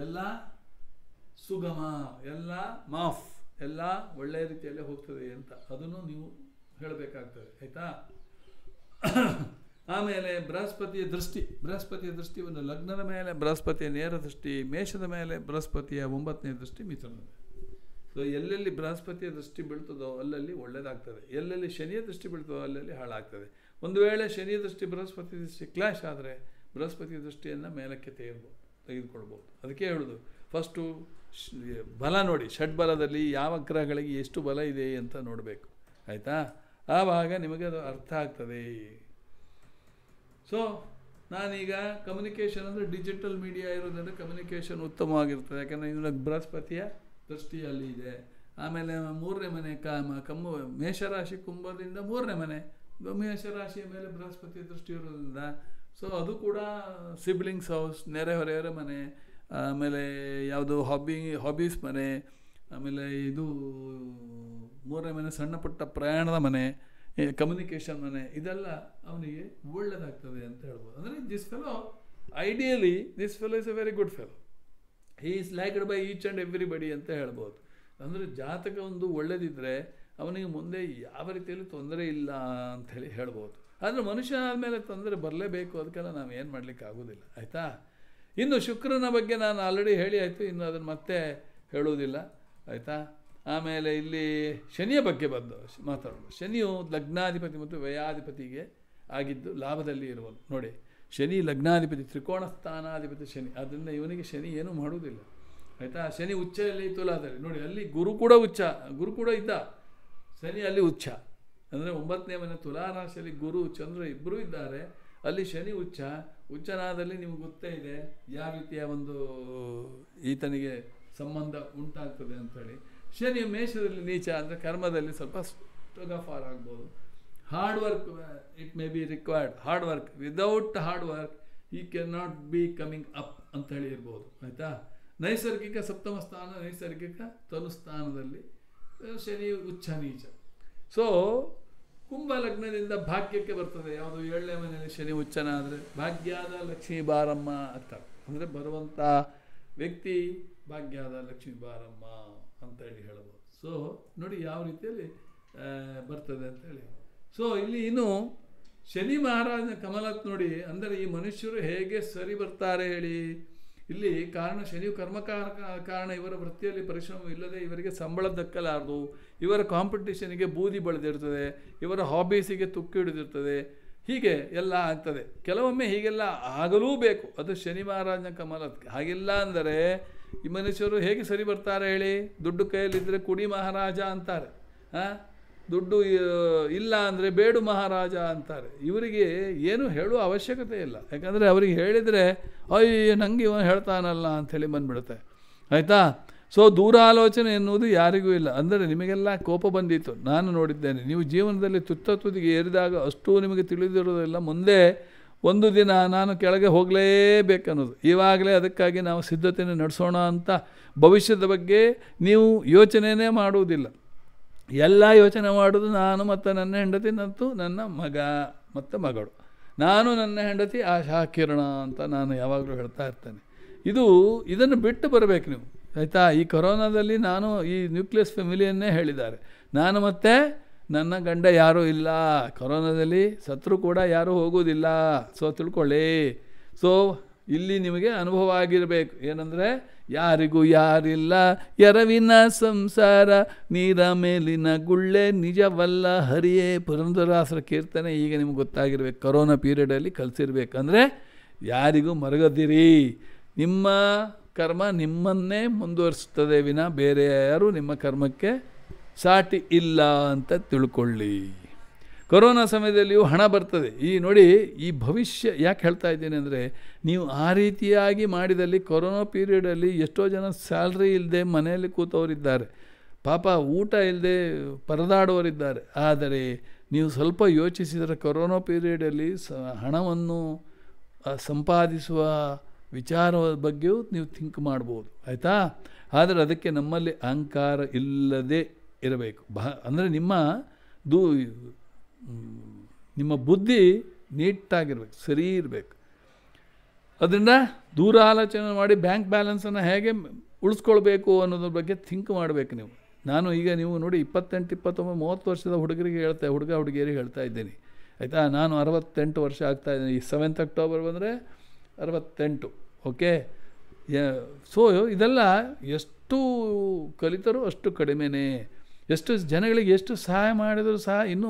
ಎಲ್ಲ ಸುಗಮ, ಎಲ್ಲ ಮಾಫ್, ಎಲ್ಲ ಒಳ್ಳೆಯ ರೀತಿಯಲ್ಲೇ ಹೋಗ್ತದೆ ಅಂತ ಅದನ್ನು ನೀವು ಹೇಳಬೇಕಾಗ್ತದೆ, ಆಯಿತಾ. ಆಮೇಲೆ ಬೃಹಸ್ಪತಿಯ ದೃಷ್ಟಿ ಒಂದು ಲಗ್ನದ ಮೇಲೆ ಬೃಹಸ್ಪತಿಯ ನೇರ ದೃಷ್ಟಿ, ಮೇಷದ ಮೇಲೆ ಬೃಹಸ್ಪತಿಯ 9ನೇ ದೃಷ್ಟಿ ಮಿಥುನದ. ಸೊ ಎಲ್ಲೆಲ್ಲಿ ಬೃಹಸ್ಪತಿಯ ದೃಷ್ಟಿ ಬೀಳ್ತದೋ ಅಲ್ಲಲ್ಲಿ ಒಳ್ಳೆಯದಾಗ್ತದೆ, ಎಲ್ಲೆಲ್ಲಿ ಶನಿಯ ದೃಷ್ಟಿ ಬೀಳ್ತದೋ ಅಲ್ಲಲ್ಲಿ ಹಾಳಾಗ್ತದೆ. ಒಂದು ವೇಳೆ ಶನಿಯ ದೃಷ್ಟಿ ಬೃಹಸ್ಪತಿ ದೃಷ್ಟಿ ಕ್ಲಾಶ್ ಆದರೆ ಬೃಹಸ್ಪತಿ ದೃಷ್ಟಿಯನ್ನು ಮೇಲಕ್ಕೆ ತೆಗೆದುಕೊಳ್ಬೋದು. ಅದಕ್ಕೆ ಹೇಳೋದು, ಫಸ್ಟು ಬಲ ನೋಡಿ, ಷಡ್ಬಲದಲ್ಲಿ ಯಾವ ಗ್ರಹಗಳಿಗೆ ಎಷ್ಟು ಬಲ ಇದೆ ಅಂತ ನೋಡಬೇಕು, ಆಯಿತಾ. ಆವಾಗ ನಿಮಗೆ ಅದು ಅರ್ಥ ಆಗ್ತದೆ. ಸೊ ನಾನೀಗ ಕಮ್ಯುನಿಕೇಷನ್ ಅಂದರೆ ಡಿಜಿಟಲ್ ಮೀಡಿಯಾ ಇರೋದ್ರಿಂದ ಕಮ್ಯುನಿಕೇಷನ್ ಉತ್ತಮವಾಗಿರ್ತದೆ, ಯಾಕಂದರೆ ಇವನ ಬೃಹಸ್ಪತಿಯ ದೃಷ್ಟಿ ಅಲ್ಲಿ ಇದೆ. ಆಮೇಲೆ 3ನೇ ಮನೆ ಮೇಷರಾಶಿ ಕುಂಭದಿಂದ 3ನೇ ಮನೆ, ಮೇಷರಾಶಿಯ ಮೇಲೆ ಬೃಹಸ್ಪತಿಯ ದೃಷ್ಟಿ ಇರೋದ್ರಿಂದ ಸೊ ಅದು ಕೂಡ ಸಿಬ್ಲಿಂಗ್ಸ್ ಹೌಸ್, ನೆರೆಹೊರೆಯವರ ಮನೆ, ಆಮೇಲೆ ಯಾವುದು ಹಾಬೀಸ್ ಮನೆ, ಆಮೇಲೆ ಇದು 3ನೇ ಮನೆ ಸಣ್ಣ ಪುಟ್ಟ ಪ್ರಯಾಣದ ಮನೆ, ಕಮ್ಯುನಿಕೇಷನ್ ಮನೆ, ಇದೆಲ್ಲ ಅವನಿಗೆ ಒಳ್ಳೆಯದಾಗ್ತದೆ ಅಂತ ಹೇಳ್ಬೋದು. ಅಂದರೆ this fellow ideally this fellow is A very good fellow, he is liked by each and everybody ಅಂತ ಹೇಳ್ಬೋದು. ಅಂದರೆ ಜಾತಕ ಒಂದು ಒಳ್ಳೆದಿದ್ದರೆ ಅವನಿಗೆ ಮುಂದೆ ಯಾವ ರೀತಿಯಲ್ಲಿ ತೊಂದರೆ ಇಲ್ಲ ಅಂಥೇಳಿ ಹೇಳ್ಬೋದು. ಆದರೆ ಮನುಷ್ಯ ಆದಮೇಲೆ ತೊಂದರೆ ಬರಲೇಬೇಕು, ಅದಕ್ಕೆಲ್ಲ ನಾವು ಏನು ಮಾಡಲಿಕ್ಕೆ ಆಗೋದಿಲ್ಲ, ಆಯಿತಾ. ಇನ್ನು ಶುಕ್ರನ ಬಗ್ಗೆ ನಾನು ಆಲ್ರೆಡಿ ಹೇಳಿ ಆಯಿತು, ಇನ್ನು ಅದನ್ನು ಮತ್ತೆ ಹೇಳುವುದಿಲ್ಲ, ಆಯಿತಾ. ಆಮೇಲೆ ಇಲ್ಲಿ ಶನಿಯ ಬಗ್ಗೆ ಬಂದು ಮಾತಾಡೋದು. ಶನಿಯು ಲಗ್ನಾಧಿಪತಿ ಮತ್ತು ವ್ಯಯಾಧಿಪತಿಗೆ ಆಗಿದ್ದು ಲಾಭದಲ್ಲಿ ಇರುವನು. ನೋಡಿ, ಶನಿ ಲಗ್ನಾಧಿಪತಿ, ತ್ರಿಕೋಣ ಸ್ಥಾನಾಧಿಪತಿ ಶನಿ, ಆದ್ದರಿಂದ ಇವನಿಗೆ ಶನಿ ಏನೂ ಮಾಡುವುದಿಲ್ಲ, ಆಯಿತಾ. ಶನಿ ಉಚ್ಚದಲ್ಲಿ ತುಲಾದಲ್ಲಿ ನೋಡಿ, ಅಲ್ಲಿ ಗುರು ಕೂಡ ಇದ್ದ, ಶನಿ ಅಲ್ಲಿ ಉಚ್ಚ. ಅಂದರೆ 9ನೇ ಮನೆ ತುಲಾ ರಾಶಿಯಲ್ಲಿ ಗುರು ಚಂದ್ರ ಇಬ್ಬರೂ ಇದ್ದಾರೆ, ಅಲ್ಲಿ ಶನಿ ಉಚ್ಚನಾದಲ್ಲಿ ನಿಮ್ಗೆ ಗೊತ್ತೇ ಇದೆ ಯಾವ ರೀತಿಯ ಒಂದು ಈತನಿಗೆ ಸಂಬಂಧ ಉಂಟಾಗ್ತದೆ ಅಂಥೇಳಿ. ಶನಿ ಮೇಷದಲ್ಲಿ ನೀಚ ಅಂದರೆ ಕರ್ಮದಲ್ಲಿ ಸ್ವಲ್ಪ ಸ್ಟ್ರಗಫಾರ್ ಆಗ್ಬೋದು. Hard work it may be required, hard work, without hard work ಈ can not be coming up ಅಂಥೇಳಿ ಇರ್ಬೋದು, ಆಯಿತಾ. ನೈಸರ್ಗಿಕ ಸಪ್ತಮ ಸ್ಥಾನ, ನೈಸರ್ಗಿಕ ತನುಸ್ಥಾನದಲ್ಲಿ ಶನಿ ಉಚ್ಚ ನೀಚ. ಸೊ ಕುಂಭ ಲಗ್ನದಿಂದ ಭಾಗ್ಯಕ್ಕೆ ಬರ್ತದೆ, ಯಾವುದು 7ನೇ ಮನೆಯಲ್ಲಿ ಶನಿ ಉಚ್ಚನ ಆದರೆ ಭಾಗ್ಯದ ಲಕ್ಷ್ಮೀ ಬಾರಮ್ಮ ಆಗ್ತಾರೆ. ಅಂದರೆ ಬರುವಂಥ ವ್ಯಕ್ತಿ ಭಾಗ್ಯದ ಲಕ್ಷ್ಮೀ ಬಾರಮ್ಮ ಅಂತೇಳಿ ಹೇಳ್ಬೋದು. ಸೊ ನೋಡಿ ಯಾವ ರೀತಿಯಲ್ಲಿ ಬರ್ತದೆ ಅಂತೇಳಿ. ಸೊ ಇಲ್ಲಿ ಇನ್ನು ಶನಿ ಮಹಾರಾಜನ ಕಮಲತ್ ನೋಡಿ, ಅಂದರೆ ಈ ಮನುಷ್ಯರು ಹೇಗೆ ಸರಿ ಬರ್ತಾರೆ ಹೇಳಿ. ಇಲ್ಲಿ ಕಾರಣ ಶನಿಯು ಕರ್ಮಕಾರಕ ಕಾರಣ, ಇವರ ವೃತ್ತಿಯಲ್ಲಿ ಪರಿಶ್ರಮ ಇಲ್ಲದೆ ಇವರಿಗೆ ಸಂಬಳ ದಕ್ಕಲಾರದು, ಇವರ ಕಾಂಪಿಟೇಷನ್ಗೆ ಬೂದಿ ಬೆಳೆದಿರ್ತದೆ, ಇವರ ಹಾಬೀಸಿಗೆ ತುಕ್ಕು ಹಿಡಿದಿರ್ತದೆ, ಹೀಗೆ ಎಲ್ಲ ಆಗ್ತದೆ. ಕೆಲವೊಮ್ಮೆ ಹೀಗೆಲ್ಲ ಆಗಲೂ ಬೇಕು, ಅದು ಶನಿ ಮಹಾರಾಜನ ಕಮಲತ್. ಹಾಗಿಲ್ಲ ಅಂದರೆ ಈ ಮನುಷ್ಯರು ಹೇಗೆ ಸರಿ ಬರ್ತಾರೆ ಹೇಳಿ. ದುಡ್ಡು ಕೈಯಲ್ಲಿದ್ದರೆ ಕುಡಿ ಮಹಾರಾಜ ಅಂತಾರೆ, ದುಡ್ಡು ಇಲ್ಲ ಅಂದರೆ ಬೇಡು ಮಹಾರಾಜ ಅಂತಾರೆ. ಇವರಿಗೆ ಏನು ಹೇಳುವ ಅವಶ್ಯಕತೆ ಇಲ್ಲ, ಯಾಕಂದರೆ ಅವರಿಗೆ ಹೇಳಿದರೆ ಅಯ್ಯ ನನಗೆ ಇವನು ಹೇಳ್ತಾನಲ್ಲ ಅಂಥೇಳಿ ಬಂದುಬಿಡುತ್ತೆ, ಆಯಿತಾ. ಸೊ ದೂರಾಲೋಚನೆ ಎನ್ನುವುದು ಯಾರಿಗೂ ಇಲ್ಲ. ಅಂದರೆ ನಿಮಗೆಲ್ಲ ಕೋಪ ಬಂದಿತ್ತು, ನಾನು ನೋಡಿದ್ದೇನೆ. ನೀವು ಜೀವನದಲ್ಲಿ ತುದಿಗೆ ಏರಿದಾಗ ಅಷ್ಟೂ ನಿಮಗೆ ತಿಳಿದಿರೋದಿಲ್ಲ, ಮುಂದೆ ಒಂದು ದಿನ ನಾನು ಕೆಳಗೆ ಹೋಗಲೇಬೇಕನ್ನೋದು. ಇವಾಗಲೇ ಅದಕ್ಕಾಗಿ ನಾವು ಸಿದ್ಧತೆಯನ್ನು ನಡೆಸೋಣ ಅಂತ ಭವಿಷ್ಯದ ಬಗ್ಗೆ ನೀವು ಯೋಚನೆಯೇ ಮಾಡುವುದಿಲ್ಲ. ಎಲ್ಲ ಯೋಚನೆ ಮಾಡೋದು ನಾನು ಮತ್ತು ನನ್ನ ಹೆಂಡತಿ ಮತ್ತು ನನ್ನ ಮಗ ಮತ್ತು ಮಗಳು, ನಾನು ನನ್ನ ಹೆಂಡತಿ ಆಶಾ ಕಿರಣ ಅಂತ ನಾನು ಯಾವಾಗಲೂ ಹೇಳ್ತಾ ಇರ್ತೇನೆ. ಇದನ್ನು ಬಿಟ್ಟು ಬರಬೇಕು ನೀವು, ಆಯಿತಾ. ಈ ಕೊರೋನಾದಲ್ಲಿ ನಾನು ಈ ನ್ಯೂಕ್ಲಿಯಸ್ ಫ್ಯಾಮಿಲಿಯನ್ನೇ ಹೇಳಿದ್ದಾರೆ, ನಾನು ಮತ್ತು ನನ್ನ ಗಂಡ ಯಾರೂ ಇಲ್ಲ, ಕೊರೋನಾದಲ್ಲಿ ಸತ್ರು ಕೂಡ ಯಾರೂ ಹೋಗೋದಿಲ್ಲ. ಸೊ ತಿಳ್ಕೊಳ್ಳಿ. ಸೊ ಇಲ್ಲಿ ನಿಮಗೆ ಅನುಭವ ಆಗಿರಬೇಕು, ಏನಂದರೆ ಯಾರಿಗೂ ಯಾರಿಲ್ಲ ಎರವಿನ ಸಂಸಾರ, ನೀರ ಮೇಲಿನ ಗುಳ್ಳೆ ನಿಜವಲ್ಲ ಹರಿಯೇ, ಪುರಂದರದಾಸರ ಕೀರ್ತನೆ ಈಗ ನಿಮ್ಗೆ ಗೊತ್ತಾಗಿರ್ಬೇಕು. ಕೊರೋನಾ ಪೀರಿಯಡಲ್ಲಿ ಕಲಿಸಿರ್ಬೇಕಂದ್ರೆ ಯಾರಿಗೂ ಮರಗದಿರಿ, ನಿಮ್ಮ ಕರ್ಮ ನಿಮ್ಮನ್ನೇ ಮುಂದುವರಿಸ್ತದೆ ವಿನ ಬೇರೆ ಯಾರು ನಿಮ್ಮ ಕರ್ಮಕ್ಕೆ ಸಾಟಿ ಇಲ್ಲ ಅಂತ ತಿಳ್ಕೊಳ್ಳಿ. ಕೊರೋನಾ ಸಮಯದಲ್ಲಿಯೂ ಹಣ ಬರ್ತದೆ. ನೋಡಿ ಈ ಭವಿಷ್ಯ ಯಾಕೆ ಹೇಳ್ತಾ ಇದ್ದೀನಿ ಅಂದರೆ, ನೀವು ಆ ರೀತಿಯಾಗಿ ಮಾಡಿದಲ್ಲಿ ಕೊರೋನಾ ಪೀರಿಯಡಲ್ಲಿ ಎಷ್ಟೋ ಜನ ಸ್ಯಾಲ್ರಿ ಇಲ್ಲದೆ ಮನೆಯಲ್ಲಿ ಕೂತವರಿದ್ದಾರೆ, ಪಾಪ ಊಟ ಇಲ್ಲದೆ ಪರದಾಡುವರಿದ್ದಾರೆ. ಆದರೆ ನೀವು ಸ್ವಲ್ಪ ಯೋಚಿಸಿದರೆ ಕೊರೋನಾ ಪೀರಿಯಡಲ್ಲಿ ಹಣವನ್ನು ಸಂಪಾದಿಸುವ ವಿಚಾರದ ಬಗ್ಗೆಯೂ ನೀವು ಥಿಂಕ್ ಮಾಡ್ಬೋದು, ಆಯಿತಾ. ಆದರೆ ಅದಕ್ಕೆ ನಮ್ಮಲ್ಲಿ ಅಹಂಕಾರ ಇಲ್ಲದೆ ಇರಬೇಕು. ಅಂದರೆ ನಿಮ್ಮ ಬುದ್ಧಿ ನೀಟಾಗಿರ್ಬೇಕು, ಸರಿ ಇರಬೇಕು. ಅದರಿಂದ ದೂರ ಆಲೋಚನೆ ಮಾಡಿ ಬ್ಯಾಂಕ್ ಬ್ಯಾಲೆನ್ಸನ್ನು ಹೇಗೆ ಉಳಿಸ್ಕೊಳ್ಬೇಕು ಅನ್ನೋದ್ರ ಬಗ್ಗೆ ಥಿಂಕ್ ಮಾಡಬೇಕು ನೀವು. ನೀವು ನೋಡಿ 28, 29, 30 ವರ್ಷದ ಹುಡುಗರಿಗೆ ಹುಡುಗಿಯರಿಗೆ ಹೇಳ್ತಾ ಇದ್ದೀನಿ, ಆಯಿತಾ. ನಾನು 68 ವರ್ಷ ಆಗ್ತಾಯಿದ್ದೀನಿ. ಈ 7th ಅಕ್ಟೋಬರ್ ಬಂದರೆ 68. ಓಕೆ. ಸೊ ಇದೆಲ್ಲ ಎಷ್ಟು ಕಲಿತರೂ ಅಷ್ಟು ಕಡಿಮೆನೇ. ಎಷ್ಟು ಜನಗಳಿಗೆ ಎಷ್ಟು ಸಹಾಯ ಮಾಡಿದರೂ ಸಹ ಇನ್ನೂ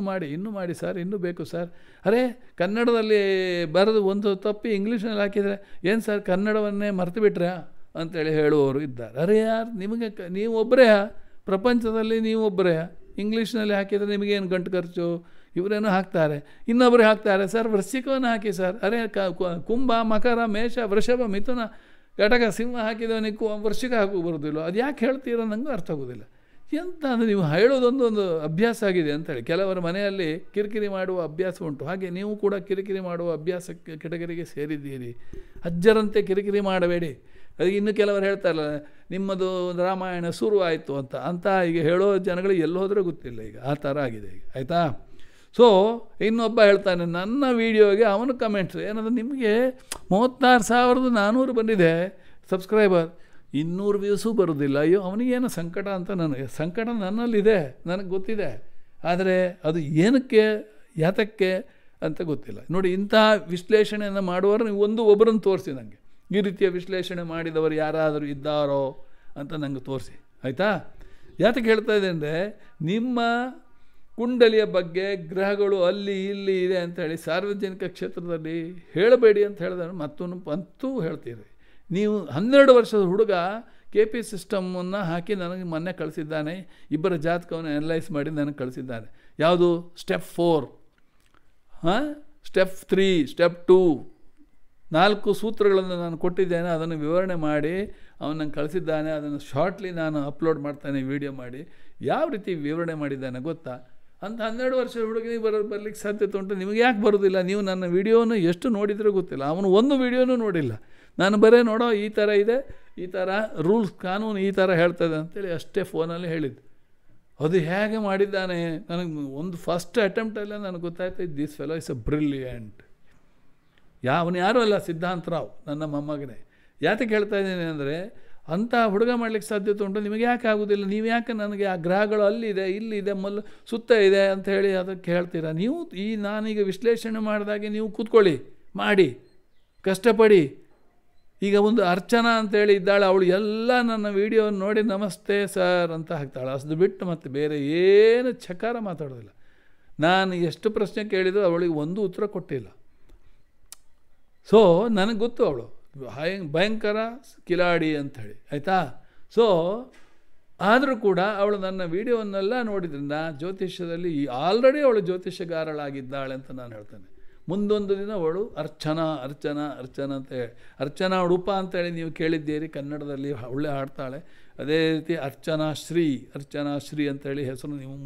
ಮಾಡಿ ಸರ್, ಇನ್ನೂ ಬೇಕು ಸರ್. ಅರೆ ಕನ್ನಡದಲ್ಲಿ ಬರೆದು ಒಂದು ತಪ್ಪಿ ಇಂಗ್ಲೀಷ್ನಲ್ಲಿ ಹಾಕಿದರೆ ಏನು ಸರ್ ಕನ್ನಡವನ್ನೇ ಮರೆತು ಬಿಟ್ರಾ ಅಂತೇಳಿ ಹೇಳುವವರು ಇದ್ದಾರೆ. ಅರೆ ಯಾರು ನಿಮಗೆ ನೀವು ಒಬ್ಬರೇ ಪ್ರಪಂಚದಲ್ಲಿ, ನೀವು ಒಬ್ಬರೇ ಇಂಗ್ಲೀಷ್ನಲ್ಲಿ ಹಾಕಿದರೆ ನಿಮಗೇನು ಗಂಟು ಖರ್ಚು? ಇವರೇನೋ ಹಾಕ್ತಾರೆ, ಇನ್ನೊಬ್ಬರೇ ಹಾಕ್ತಾರೆ ಸರ್ ವೃಶ್ಚಿಕವನ್ನು ಹಾಕಿ ಸರ್. ಅರೆ ಕುಂಭ, ಮಕರ, ಮೇಷ, ವೃಷಭ, ಮಿಥುನ, ಕಟಕ, ಸಿಂಹ ಹಾಕಿದವನಿಗೆ ವೃಶ್ಚಿಕ ಹಾಕೋ ಬರೋದಿಲ್ಲ. ಅದು ಯಾಕೆ ಹೇಳ್ತೀರೋ ನನಗೂ ಅರ್ಥ ಆಗೋದಿಲ್ಲ. ಎಂತ ಅಂದರೆ ನೀವು ಹೇಳೋದೊಂದು ಅಭ್ಯಾಸ ಆಗಿದೆ ಅಂತೇಳಿ. ಕೆಲವರ ಮನೆಯಲ್ಲಿ ಕಿರಿಕಿರಿ ಮಾಡುವ ಅಭ್ಯಾಸ ಉಂಟು. ಹಾಗೆ ನೀವು ಕೂಡ ಕಿರಿಕಿರಿ ಮಾಡುವ ಅಭ್ಯಾಸಕ್ಕೆ ಕೆಟಗರಿಗೆ ಸೇರಿದ್ದೀರಿ. ಅಜ್ಜರಂತೆ ಕಿರಿಕಿರಿ ಮಾಡಬೇಡಿ. ಅದಕ್ಕೆ ಇನ್ನು ಕೆಲವರು ಹೇಳ್ತಾರಲ್ಲ ನಿಮ್ಮದು ರಾಮಾಯಣ ಶುರು ಆಯಿತು ಅಂತ ಈಗ ಹೇಳೋ ಜನಗಳಿಗೆ ಎಲ್ಲಿ ಹೋದರೆ ಗೊತ್ತಿಲ್ಲ. ಈಗ ಆ ಥರ ಆಗಿದೆ ಈಗ, ಆಯಿತಾ. ಸೊ ಇನ್ನೊಬ್ಬ ಹೇಳ್ತಾನೆ ನನ್ನ ವೀಡಿಯೋಗೆ ಅವನು ಕಮೆಂಟ್ಸ್ ಏನಂದ್ರೆ ನಿಮಗೆ 36,400 ಬಂದಿದೆ ಸಬ್ಸ್ಕ್ರೈಬರ್, 200 ವ್ಯೂಸು ಬರೋದಿಲ್ಲ. ಅಯ್ಯೋ ಅವನಿಗೇನು ಸಂಕಟ ಅಂತ ನನಗೆ ಸಂಕಟ ನನ್ನಲ್ಲಿದೆ, ನನಗೆ ಗೊತ್ತಿದೆ. ಆದರೆ ಅದು ಏನಕ್ಕೆ ಯಾತಕ್ಕೆ ಅಂತ ಗೊತ್ತಿಲ್ಲ. ನೋಡಿ ಇಂಥ ವಿಶ್ಲೇಷಣೆಯನ್ನು ಮಾಡುವವರು ನೀವು ಒಬ್ಬರನ್ನು ತೋರಿಸಿ ನನಗೆ, ಈ ರೀತಿಯ ವಿಶ್ಲೇಷಣೆ ಮಾಡಿದವರು ಯಾರಾದರೂ ಇದ್ದಾರೋ ಅಂತ ನನಗೆ ತೋರಿಸಿ, ಆಯಿತಾ. ಯಾತಕ್ಕೆ ಹೇಳ್ತಾ ಇದೆ ಅಂದರೆ ನಿಮ್ಮ ಕುಂಡಲಿಯ ಬಗ್ಗೆ ಗ್ರಹಗಳು ಅಲ್ಲಿ ಇಲ್ಲಿ ಇದೆ ಅಂಥೇಳಿ ಸಾರ್ವಜನಿಕ ಕ್ಷೇತ್ರದಲ್ಲಿ ಹೇಳಬೇಡಿ ಅಂತ ಹೇಳಿದ್ರೆ ಅಂತೂ ಹೇಳ್ತೀರಿ. ನೀವು 12 ವರ್ಷದ ಹುಡುಗ KP ಸಿಸ್ಟಮನ್ನು ಹಾಕಿ ನನಗೆ ಮೊನ್ನೆ ಕಳಿಸಿದ್ದಾನೆ. ಇಬ್ಬರ ಜಾತಕವನ್ನು ಅನಲೈಸ್ ಮಾಡಿ ನನಗೆ ಕಳಿಸಿದ್ದಾನೆ. ಯಾವುದು ಸ್ಟೆಪ್ 4, ಸ್ಟೆಪ್ 3, ಸ್ಟೆಪ್ 2, 4 ಸೂತ್ರಗಳನ್ನು ನಾನು ಕೊಟ್ಟಿದ್ದೇನೆ. ಅದನ್ನು ವಿವರಣೆ ಮಾಡಿ ಅವನು ನಂಗೆ ಕಳಿಸಿದ್ದಾನೆ. ಅದನ್ನು ಶಾರ್ಟ್ಲಿ ನಾನು ಅಪ್ಲೋಡ್ ಮಾಡ್ತಾನೆ ವಿಡಿಯೋ ಮಾಡಿ. ಯಾವ ರೀತಿ ವಿವರಣೆ ಮಾಡಿದ್ದಾನೆ ಗೊತ್ತಾ? ಅಂತ 12 ವರ್ಷದ ಹುಡುಗನಿಗೆ ಬರಲಿಕ್ಕೆ ಸಾಧ್ಯತೆ ಉಂಟು. ನಿಮಗೆ ಯಾಕೆ ಬರೋದಿಲ್ಲ? ನೀವು ನನ್ನ ವಿಡಿಯೋನು ಎಷ್ಟು ನೋಡಿದರೂ ಗೊತ್ತಿಲ್ಲ. ಅವನು ಒಂದು ವಿಡಿಯೋನೂ ನೋಡಿಲ್ಲ. ನಾನು ಬರೇ ನೋಡೋ ಈ ಥರ ಇದೆ, ಈ ಥರ ರೂಲ್ಸ್ ಕಾನೂನು ಈ ಥರ ಹೇಳ್ತದೆ ಅಂತೇಳಿ ಅಷ್ಟೇ ಫೋನಲ್ಲಿ ಹೇಳಿದ್ದು. ಅದು ಹೇಗೆ ಮಾಡಿದ್ದಾನೆ ನನಗೆ ಒಂದು ಫಸ್ಟ್ ಅಟೆಂಪ್ಟಲ್ಲೇ ನನಗೆ ಗೊತ್ತಾಯ್ತು, this fellow is a brilliant. ಅವನು ಯಾರೂ ಅಲ್ಲ, ಸಿದ್ಧಾಂತರಾವ್ ನನ್ನ ಮೊಮ್ಮಗನೇ. ಯಾತಕ್ಕೆ ಹೇಳ್ತಾ ಇದ್ದೀನಿ ಅಂದರೆ ಅಂಥ ಹುಡುಗ ಮಾಡಲಿಕ್ಕೆ ಸಾಧ್ಯತೆ ಉಂಟು. ನಿಮಗೆ ಯಾಕೆ ಆಗೋದಿಲ್ಲ? ನೀವು ಯಾಕೆ ನನಗೆ ಆ ಗ್ರಹಗಳು ಅಲ್ಲಿದೆ ಇಲ್ಲಿದೆ ಸುತ್ತ ಇದೆ ಅಂತ ಹೇಳಿ ಅದಕ್ಕೆ ಹೇಳ್ತೀರಾ? ನೀವು ನಾನೀಗ ವಿಶ್ಲೇಷಣೆ ಮಾಡಿದಾಗೆ ನೀವು ಕೂತ್ಕೊಳ್ಳಿ, ಮಾಡಿ, ಕಷ್ಟಪಡಿ. ಈಗ ಒಂದು ಅರ್ಚನಾ ಅಂತೇಳಿ ಇದ್ದಾಳೆ, ಅವಳು ಎಲ್ಲ ನನ್ನ ವೀಡಿಯೋವನ್ನು ನೋಡಿ ನಮಸ್ತೆ ಸರ್ ಅಂತ ಹಾಕ್ತಾಳೆ. ಅದು ಬಿಟ್ಟು ಮತ್ತೆ ಬೇರೆ ಏನು ಚಕಾರ ಮಾತಾಡೋದಿಲ್ಲ. ನಾನು ಎಷ್ಟು ಪ್ರಶ್ನೆ ಕೇಳಿದರೂ ಅವಳಿಗೆ ಒಂದು ಉತ್ತರ ಕೊಟ್ಟಿಲ್ಲ. ಸೊ ನನಗೆ ಗೊತ್ತು ಅವಳು ಭಯಂಕರ ಕಿಲಾಡಿ ಅಂಥೇಳಿ, ಆಯಿತಾ. ಸೊ ಆದರೂ ಕೂಡ ಅವಳು ನನ್ನ ವೀಡಿಯೋವನ್ನೆಲ್ಲ ನೋಡಿದ್ರಿಂದ ಜ್ಯೋತಿಷ್ಯದಲ್ಲಿ ಆಲ್ರೆಡಿ ಅವಳು ಜ್ಯೋತಿಷ್ಯಗಾರಳಾಗಿದ್ದಾಳೆ ಅಂತ ನಾನು ಹೇಳ್ತೇನೆ. ಮುಂದೊಂದು ದಿನ ಅವಳು ಅರ್ಚನಾ ಅಂತ ಹೇಳಿ, ಅರ್ಚನಾ ಉಡುಪ ಅಂತೇಳಿ ನೀವು ಕೇಳಿದ್ದೀರಿ, ಕನ್ನಡದಲ್ಲಿ ಒಳ್ಳೆ ಹಾಡ್ತಾಳೆ. ಅದೇ ರೀತಿ ಅರ್ಚನಾ ಶ್ರೀ ಅಂತೇಳಿ ಹೆಸರು ನೀವು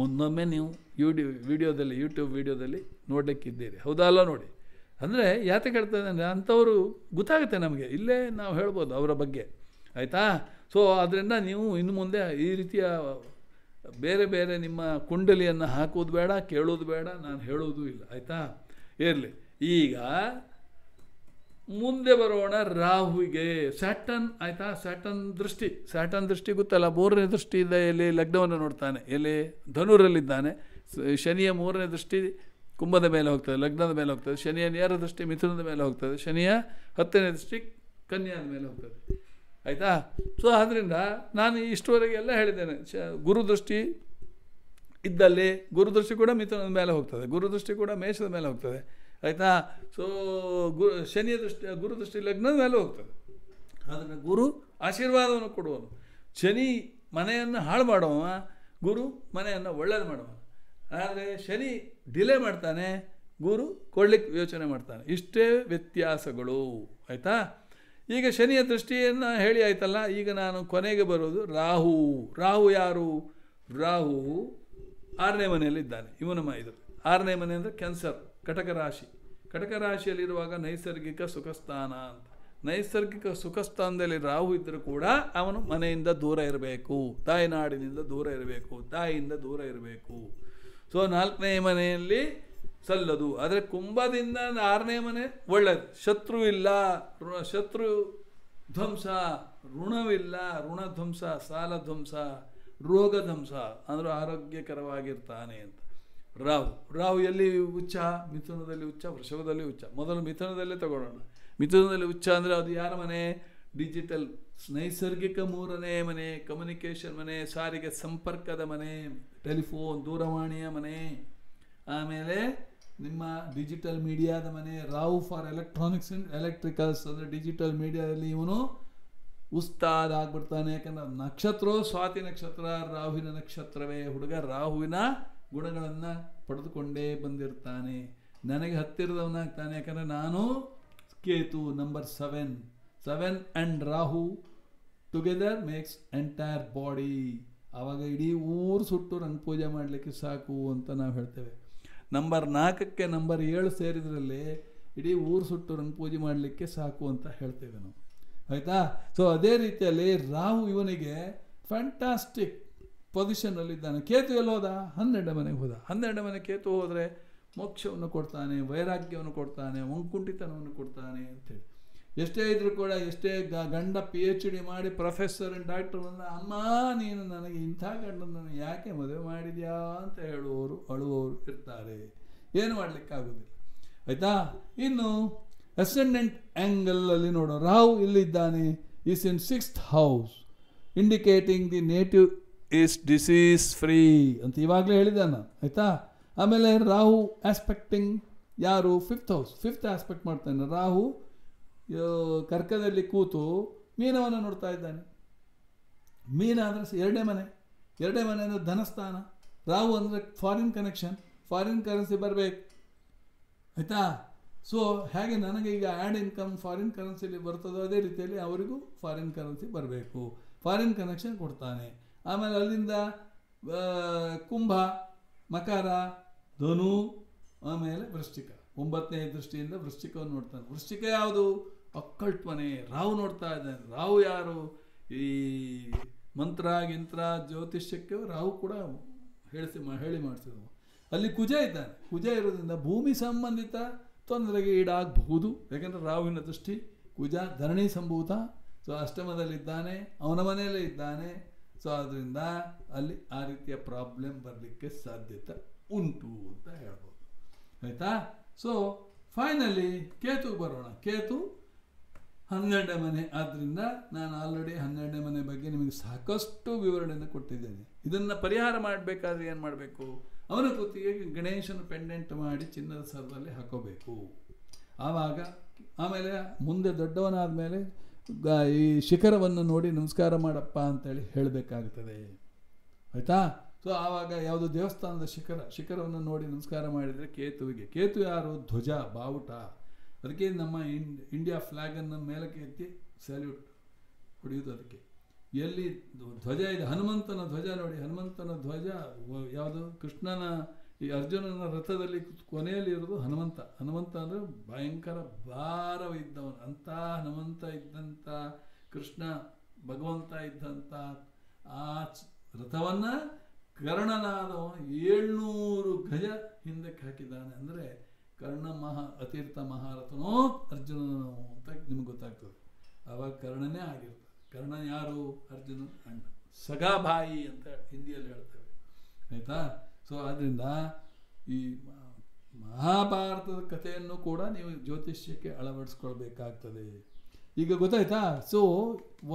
ಮುಂದೊಮ್ಮೆ ನೀವು ಯೂಟ್ಯೂಬ್ ವಿಡಿಯೋದಲ್ಲಿ ನೋಡಲಿಕ್ಕಿದ್ದೀರಿ, ಹೌದಲ್ಲ? ನೋಡಿ ಅಂದರೆ ಯಾತಕ್ಕೆ ಹೇಳ್ತದೆ ಅಂದರೆ ಅಂಥವರು ಗೊತ್ತಾಗುತ್ತೆ ನಮಗೆ, ಇಲ್ಲೇ ನಾವು ಹೇಳ್ಬೋದು ಅವರ ಬಗ್ಗೆ, ಆಯಿತಾ. ಸೊ ಅದರಿಂದ ನೀವು ಇನ್ನು ಮುಂದೆ ಈ ರೀತಿಯ ಬೇರೆ ಬೇರೆ ನಿಮ್ಮ ಕುಂಡಲಿಯನ್ನು ಹಾಕೋದು ಬೇಡ, ಕೇಳೋದು ಬೇಡ, ನಾನು ಹೇಳೋದು ಇಲ್ಲ, ಆಯಿತಾ. ಇರಲಿ. ಈಗ ಮುಂದೆ ಬರೋಣ ರಾಹುವಿಗೆ. ಸ್ಯಾಟರ್ನ್, ಆಯಿತಾ. ಸ್ಯಾಟರ್ನ್ ದೃಷ್ಟಿ ಗೊತ್ತಲ್ಲ, 3ನೇ ದೃಷ್ಟಿಯಿಂದ ಎಲ್ಲಿ ಲಗ್ನವನ್ನು ನೋಡ್ತಾನೆ, ಎಲ್ಲಿ ಧನುರಲ್ಲಿದ್ದಾನೆ. ಶನಿಯ 3ನೇ ದೃಷ್ಟಿ ಕುಂಭದ ಮೇಲೆ ಹೋಗ್ತದೆ, ಲಗ್ನದ ಮೇಲೆ ಹೋಗ್ತದೆ. ಶನಿಯ ನೇರ ದೃಷ್ಟಿ ಮಿಥುನದ ಮೇಲೆ ಹೋಗ್ತದೆ. ಶನಿಯ 10ನೇ ದೃಷ್ಟಿ ಕನ್ಯಾದ ಮೇಲೆ ಹೋಗ್ತದೆ, ಆಯಿತಾ. ಸೊ ಆದ್ದರಿಂದ ನಾನು ಇಷ್ಟುವರೆಗೆ ಎಲ್ಲ ಹೇಳಿದ್ದೇನೆ. ಗುರುದೃಷ್ಟಿ ಇದ್ದಲ್ಲಿ ಗುರುದೃಷ್ಟಿ ಕೂಡ ಮಿಥುನದ ಮೇಲೆ ಹೋಗ್ತದೆ, ಗುರುದೃಷ್ಟಿ ಕೂಡ ಮೇಷದ ಮೇಲೆ ಹೋಗ್ತದೆ, ಆಯಿತಾ. ಸೊ ಗುರುದೃಷ್ಟಿ ಲಗ್ನದ ಮೇಲೆ ಹೋಗ್ತದೆ. ಅದನ್ನು ಗುರು ಆಶೀರ್ವಾದವನ್ನು ಕೊಡುವನು. ಶನಿ ಮನೆಯನ್ನು ಹಾಳು ಮಾಡುವ, ಗುರು ಮನೆಯನ್ನು ಒಳ್ಳೆಯದು ಮಾಡುವ. ಆದರೆ ಶನಿ ಡಿಲೇ ಮಾಡ್ತಾನೆ, ಗುರು ಕೊಡ್ಲಿಕ್ಕೆ ಯೋಚನೆ ಮಾಡ್ತಾನೆ. ಇಷ್ಟೇ ವ್ಯತ್ಯಾಸಗಳು, ಆಯಿತಾ. ಈಗ ಶನಿಯ ದೃಷ್ಟಿಯನ್ನು ಹೇಳಿ ಆಯ್ತಲ್ಲ. ಈಗ ನಾನು ಕೊನೆಗೆ ಬರೋದು ರಾಹು ಯಾರು? ರಾಹು 6ನೇ ಮನೆಯಲ್ಲಿದ್ದಾನೆ. ಇವನ ಇದು 6ನೇ ಮನೆ ಅಂದರೆ ಕ್ಯಾನ್ಸರ್, ಕಟಕ ರಾಶಿ, ಕಟಕ ರಾಶಿಯಲ್ಲಿರುವಾಗ ನೈಸರ್ಗಿಕ ಸುಖಸ್ಥಾನ ಅಂತ. ನೈಸರ್ಗಿಕ ಸುಖಸ್ಥಾನದಲ್ಲಿ ರಾಹು ಇದ್ದರೂ ಕೂಡ ಅವನು ಮನೆಯಿಂದ ದೂರ ಇರಬೇಕು, ತಾಯಿನಾಡಿನಿಂದ ದೂರ ಇರಬೇಕು, ತಾಯಿಯಿಂದ ದೂರ ಇರಬೇಕು. ಸೊ 4ನೇ ಮನೆಯಲ್ಲಿ ಸಲ್ಲದು. ಆದರೆ ಕುಂಭದಿಂದ 6ನೇ ಮನೆ ಒಳ್ಳೆಯದು. ಶತ್ರು ಇಲ್ಲ, ಶತ್ರು ಧ್ವಂಸ, ಋಣವಿಲ್ಲ, ಋಣಧ್ವಂಸ, ಸಾಲ ಧ್ವಂಸ, ರೋಗ ಧ್ವಂಸ, ಅಂದರೆ ಆರೋಗ್ಯಕರವಾಗಿರ್ತಾನೆ ಅಂತ. ರಾಹು ಎಲ್ಲಿ ಉಚ್ಚ? ಮಿಥುನದಲ್ಲಿ ಉಚ್ಚ, ವೃಷಭದಲ್ಲಿ ಉಚ್ಚ. ಮೊದಲು ಮಿಥುನದಲ್ಲೇ ತಗೊಳ್ಳೋಣ. ಮಿಥುನದಲ್ಲಿ ಉಚ್ಚ ಅಂದರೆ ಅದು ಯಾರ ಮನೆ? ಡಿಜಿಟಲ್, ನೈಸರ್ಗಿಕ 3ನೇ ಮನೆ, ಕಮ್ಯುನಿಕೇಷನ್ ಮನೆ, ಸಾರಿಗೆ ಸಂಪರ್ಕದ ಮನೆ, ಟೆಲಿಫೋನ್, ದೂರವಾಣಿಯ ಮನೆ. ಆಮೇಲೆ ನಿಮ್ಮ ಡಿಜಿಟಲ್ ಮೀಡಿಯಾದ ಮನೆ. Rahu for electronics and electricals, ಅಂದರೆ ಡಿಜಿಟಲ್ ಮೀಡಿಯಾದಲ್ಲಿ ಇವನು ಉಸ್ತಾದ್ ಆಗ್ಬಿಡ್ತಾನೆ. ಯಾಕಂದ್ರೆ ನಕ್ಷತ್ರವು ಸ್ವಾತಿ ನಕ್ಷತ್ರ, ರಾಹುವಿನ ನಕ್ಷತ್ರವೇ. ಹುಡುಗ ರಾಹುವಿನ ಗುಣಗಳನ್ನು ಪಡೆದುಕೊಂಡೇ ಬಂದಿರ್ತಾನೆ. ನನಗೆ ಹತ್ತಿರದವನಾಗ್ತಾನೆ. ಯಾಕಂದರೆ ನಾನು Ketu number 7 and Rahu together makes entire body. ಆವಾಗ ಇಡೀ ಊರು ಸುಟ್ಟು ರಂಗ ಪೂಜೆ ಮಾಡಲಿಕ್ಕೆ ಸಾಕು ಅಂತ ನಾವು ಹೇಳ್ತೇವೆ. ನಂಬರ್ 4ಕ್ಕೆ ನಂಬರ್ 7 ಸೇರಿದ್ರಲ್ಲಿ ಇಡೀ ಊರು ಸುಟ್ಟು ರಂಗ ಪೂಜೆ ಮಾಡಲಿಕ್ಕೆ ಸಾಕು ಅಂತ ಹೇಳ್ತೇವೆ ನಾವು, ಆಯಿತಾ. ಸೊ ಅದೇ ರೀತಿಯಲ್ಲಿ ರಾಹು ಇವನಿಗೆ ಫ್ಯಾಂಟಾಸ್ಟಿಕ್ ಪೊಸಿಷನ್ನಲ್ಲಿದ್ದಾನೆ. ಕೇತು ಎಲ್ಲಿ ಹೋದ? 12ನೇ ಮನೆಗೆ ಹೋದ. 12ನೇ ಮನೆ ಕೇತು ಹೋದರೆ ಮೋಕ್ಷವನ್ನು ಕೊಡ್ತಾನೆ, ವೈರಾಗ್ಯವನ್ನು ಕೊಡ್ತಾನೆ, ಒಂಕುಂಠಿತನವನ್ನು ಕೊಡ್ತಾನೆ ಅಂತೇಳಿ. ಎಷ್ಟೇ ಇದ್ರೂ ಕೂಡ, ಎಷ್ಟೇ ಗಂಡ PhD ಮಾಡಿ ಪ್ರೊಫೆಸರ್ ಆ್ಯಂಡ್ ಡಾಕ್ಟರ್ ಅಮ್ಮ ನೀನು ನನಗೆ ಇಂಥ ಗಂಡನನ್ನು ಯಾಕೆ ಮದುವೆ ಮಾಡಿದ್ಯಾ ಅಂತ ಹೇಳುವವರು, ಅಳುವವರು ಇರ್ತಾರೆ. ಏನು ಮಾಡಲಿಕ್ಕಾಗೋದಿಲ್ಲ, ಆಯಿತಾ. ಇನ್ನು ಅಸೆಂಡೆಂಟ್ ಆ್ಯಂಗಲಲ್ಲಿ ನೋಡೋ, ರಾಹು ಇಲ್ಲಿದ್ದಾನೆ, is in 6th house, indicating the native is disease free ಅಂತ ಇವಾಗಲೇ ಹೇಳಿದ್ದಾನೆ, ಆಯಿತಾ. ಆಮೇಲೆ ರಾಹು ಆಸ್ಪೆಕ್ಟಿಂಗ್ ಯಾರು? 5th ಹೌಸ್, 5th ಆಸ್ಪೆಕ್ಟ್ ಮಾಡ್ತಾನೆ. ರಾಹು ಕರ್ಕದಲ್ಲಿ ಕೂತು ಮೀನವನ್ನು ನೋಡ್ತಾ ಇದ್ದಾನೆ. ಮೀನ ಅಂದರೆ 2ನೇ ಮನೆ. 2ನೇ ಮನೆ ಅಂದರೆ ಧನಸ್ಥಾನ. ರಾಹು ಅಂದರೆ ಫಾರಿನ್ ಕನೆಕ್ಷನ್, ಫಾರಿನ್ ಕರೆನ್ಸಿ ಬರಬೇಕು, ಆಯಿತಾ. ಸೊ ಹೇಗೆ ನನಗೆ ಈಗ ಆ್ಯಡ್ ಇನ್ಕಮ್ ಫಾರಿನ್ ಕರೆನ್ಸಿಲಿ ಬರ್ತದೋ ಅದೇ ರೀತಿಯಲ್ಲಿ ಅವರಿಗೂ ಫಾರಿನ್ ಕರೆನ್ಸಿ ಬರಬೇಕು, ಫಾರಿನ್ ಕನೆಕ್ಷನ್ ಕೊಡ್ತಾನೆ. ಆಮೇಲೆ ಅಲ್ಲಿಂದ ಕುಂಭ, ಮಕರ, ಧನು, ಆಮೇಲೆ ವೃಶ್ಚಿಕ. 9ನೇ ದೃಷ್ಟಿಯಿಂದ ವೃಶ್ಚಿಕವನ್ನು ನೋಡ್ತಾನೆ. ವೃಶ್ಚಿಕ ಯಾವುದು? ಅಕ್ಕಲ್ಟ್ ಮನೆ. ರಾಹು ನೋಡ್ತಾ ಇದ್ದಾನೆ. ರಾಹು ಯಾರು? ಈ ಮಂತ್ರ ಗಿಂತ್ರ ಜ್ಯೋತಿಷ್ಯಕ್ಕೆ ರಾಹು ಕೂಡ ಹೇಳಿ ಮಾಡಿಸಿದವು. ಅಲ್ಲಿ ಕುಜ ಇದ್ದಾನೆ. ಕುಜ ಇರೋದ್ರಿಂದ ಭೂಮಿ ಸಂಬಂಧಿತ ತೊಂದರೆಗೆ ಈಡಾಗಬಹುದು. ಯಾಕೆಂದರೆ ರಾಹುವಿನ ದೃಷ್ಟಿ ಕುಜ ಧರಣಿ ಸಂಭೂತ. ಸೊ ಅಷ್ಟಮದಲ್ಲಿದ್ದಾನೆ, ಅವನ ಮನೆಯಲ್ಲೇ ಇದ್ದಾನೆ. ಸೊ ಅದರಿಂದ ಅಲ್ಲಿ ಆ ರೀತಿಯ ಪ್ರಾಬ್ಲಮ್ ಬರಲಿಕ್ಕೆ ಸಾಧ್ಯತೆ ಉಂಟು ಅಂತ ಹೇಳ್ಬೋದು, ಆಯಿತಾ. ಸೊ ಫೈನಲಿ ಕೇತುಗೆ ಬರೋಣ. ಕೇತು 12ನೇ ಮನೆ. ಆದ್ದರಿಂದ ನಾನು ಆಲ್ರೆಡಿ 12ನೇ ಮನೆ ಬಗ್ಗೆ ನಿಮಗೆ ಸಾಕಷ್ಟು ವಿವರಣೆಯನ್ನು ಕೊಟ್ಟಿದ್ದೇನೆ. ಇದನ್ನು ಪರಿಹಾರ ಮಾಡಬೇಕಾದ್ರೆ ಏನು ಮಾಡಬೇಕು? ಅವನ ಕುತ್ತಿಗೆ ಗಣೇಶನ ಪೆಂಡೆಂಟ್ ಮಾಡಿ ಚಿನ್ನದ ಸರದಲ್ಲಿ ಹಾಕೋಬೇಕು. ಆಮೇಲೆ ಮುಂದೆ ದೊಡ್ಡವನಾದ ಮೇಲೆ ಈ ಶಿಖರವನ್ನು ನೋಡಿ ನಮಸ್ಕಾರ ಮಾಡಪ್ಪ ಅಂತೇಳಿ ಹೇಳಬೇಕಾಗ್ತದೆ, ಆಯಿತಾ. ಸೊ ಆವಾಗ ಯಾವುದೋ ದೇವಸ್ಥಾನದ ಶಿಖರವನ್ನು ನೋಡಿ ನಮಸ್ಕಾರ ಮಾಡಿದರೆ ಕೇತುವಿಗೆ. ಕೇತು ಯಾರು? ಧ್ವಜ, ಬಾವುಟ. ಅದಕ್ಕೆ ನಮ್ಮ ಇಂಡಿಯಾ ಫ್ಲ್ಯಾಗನ್ನು ಮೇಲಕ್ಕೆ ಎತ್ತಿ ಸ್ಯಾಲ್ಯೂಟ್ ಹೊಡೆಯೋದು. ಅದಕ್ಕೆ ಎಲ್ಲಿ ಧ್ವಜ ಇದೆ, ಹನುಮಂತನ ಧ್ವಜ ನೋಡಿ. ಹನುಮಂತನ ಧ್ವಜ ಯಾವುದು? ಕೃಷ್ಣನ ಈ ಅರ್ಜುನನ ರಥದಲ್ಲಿ ಕೊನೆಯಲ್ಲಿ ಇರೋದು ಹನುಮಂತ. ಹನುಮಂತ ಅಂದರೆ ಭಯಂಕರ ಭಾರವಿದ್ದವನು. ಅಂಥ ಹನುಮಂತ ಇದ್ದಂಥ ಕೃಷ್ಣ ಭಗವಂತ ಇದ್ದಂಥ ಆ ರಥವನ್ನು ಕರ್ಣನಾದವನು 700 ಗಜ ಹಿಂದಕ್ಕೆ ಹಾಕಿದ್ದಾನೆ. ಅಂದರೆ ಕರ್ಣ ಅತೀರ್ಥ ಮಹಾರಥನೋ ಅರ್ಜುನನೋ ಅಂತ ನಿಮ್ಗೆ ಗೊತ್ತಾಗ್ತದೆ. ಆವಾಗ ಕರ್ಣನೇ ಆಗಿರ್ತದೆ. ಕರ್ಣ ಯಾರು? ಅರ್ಜುನ ಅಣ್ಣ, ಸಗಾಭಾಯಿ ಅಂತ ಹಿಂದಿಯಲ್ಲಿ ಹೇಳ್ತೇವೆ, ಆಯಿತಾ. ಸೊ ಆದ್ದರಿಂದ ಈ ಮಹಾಭಾರತದ ಕಥೆಯನ್ನು ಕೂಡ ನೀವು ಜ್ಯೋತಿಷ್ಯಕ್ಕೆ ಅಳವಡಿಸ್ಕೊಳ್ಬೇಕಾಗ್ತದೆ. ಈಗ ಗೊತ್ತಾಯ್ತಾ? ಸೊ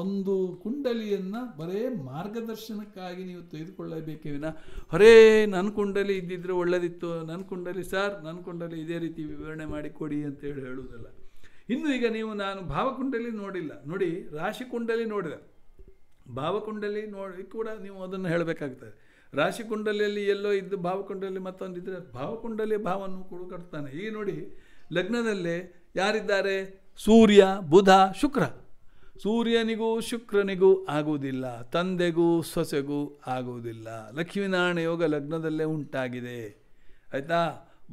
ಒಂದು ಕುಂಡಲಿಯನ್ನು ಬರೇ ಮಾರ್ಗದರ್ಶನಕ್ಕಾಗಿ ನೀವು ತೆಗೆದುಕೊಳ್ಳಬೇಕೇ ವಿನ ಹೊರೇ ನನ್ನ ಕುಂಡಲಿ ಇದ್ದಿದ್ರೆ ಒಳ್ಳೆದಿತ್ತು, ನನ್ನ ಕುಂಡಲಿ ಸರ್, ನನ್ನ ಕುಂಡಲಿ ಇದೇ ರೀತಿ ವಿವರಣೆ ಮಾಡಿಕೊಡಿ ಅಂತೇಳಿ ಹೇಳುವುದಲ್ಲ. ಇನ್ನು ಈಗ ನಾನು ಭಾವಕುಂಡಲಿ ನೋಡಿಲ್ಲ, ನೋಡಿ ರಾಶಿ ಕುಂಡಲಿ ನೋಡಿದೆ. ಭಾವಕುಂಡಲಿ ನೋಡಿ ಕೂಡ ನೀವು ಅದನ್ನು ಹೇಳಬೇಕಾಗ್ತದೆ. ರಾಶಿ ಕುಂಡಲಿಯಲ್ಲಿ ಎಲ್ಲೋ ಇದ್ದು ಭಾವಕುಂಡಲಿ ಮತ್ತೊಂದಿದ್ದರೆ ಭಾವಕುಂಡಲಿ ಭಾವವನ್ನು ಕೂಡ ಕಟ್ತಾನೆ. ಈಗ ನೋಡಿ ಲಗ್ನದಲ್ಲೇ ಯಾರಿದ್ದಾರೆ? ಸೂರ್ಯ, ಬುಧ, ಶುಕ್ರ. ಸೂರ್ಯನಿಗೂ ಶುಕ್ರನಿಗೂ ಆಗುವುದಿಲ್ಲ, ತಂದೆಗೂ ಸೊಸೆಗೂ ಆಗುವುದಿಲ್ಲ. ಲಕ್ಷ್ಮೀನಾರಾಯಣ ಯೋಗ ಲಗ್ನದಲ್ಲೇ ಉಂಟಾಗಿದೆ, ಆಯಿತಾ.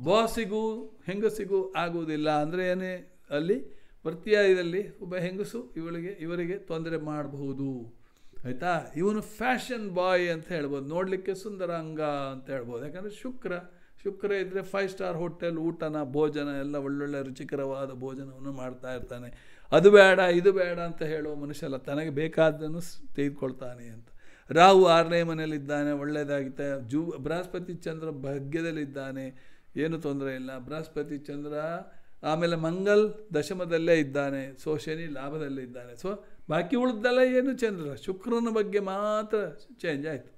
ಬಾಸಿಗೂ ಹೆಂಗಸಿಗೂ ಆಗುವುದಿಲ್ಲ. ಅಂದರೆ ಏನೇ ಅಲ್ಲಿ ಪ್ರತ್ಯಯದಲ್ಲಿ ಒಬ್ಬ ಹೆಂಗಸು ಇವರಿಗೆ ತೊಂದರೆ ಮಾಡಬಹುದು. ಆಯಿತಾ? ಇವನು ಫ್ಯಾಷನ್ ಬಾಯ್ ಅಂತ ಹೇಳ್ಬೋದು, ನೋಡಲಿಕ್ಕೆ ಸುಂದರಾಂಗ ಅಂತ ಹೇಳ್ಬೋದು. ಯಾಕಂದರೆ ಶುಕ್ರ ಇದ್ದರೆ 5 ಸ್ಟಾರ್ ಹೋಟೆಲ್ ಊಟನ ಭೋಜನ ಎಲ್ಲ ಒಳ್ಳೊಳ್ಳೆ ರುಚಿಕರವಾದ ಭೋಜನವನ್ನು ಮಾಡ್ತಾ ಇರ್ತಾನೆ. ಅದು ಬೇಡ ಇದು ಬೇಡ ಅಂತ ಹೇಳೋ ಮನುಷ್ಯ ಅಲ್ಲ, ತನಗೆ ಬೇಕಾದ್ದನ್ನು ತೆಗೆದುಕೊಳ್ತಾನೆ ಅಂತ. ರಾಹು 6ನೇ ಮನೆಯಲ್ಲಿದ್ದಾನೆ, ಒಳ್ಳೆಯದಾಗುತ್ತೆ. ಬೃಹಸ್ಪತಿ ಚಂದ್ರ ಭಾಗ್ಯದಲ್ಲಿದ್ದಾನೆ, ಏನು ತೊಂದರೆ ಇಲ್ಲ. ಬೃಹಸ್ಪತಿ ಚಂದ್ರ ಆಮೇಲೆ ಮಂಗಲ್ ದಶಮದಲ್ಲೇ ಇದ್ದಾನೆ, ಸೊ ಶನಿ ಲಾಭದಲ್ಲೇ ಇದ್ದಾನೆ. ಸೊ ಬಾಕಿ ಉಳಿದಲ್ಲ ಏನು ಚಂದ್ರ, ಶುಕ್ರನ ಬಗ್ಗೆ ಮಾತ್ರ ಚೇಂಜ್ ಆಯಿತು.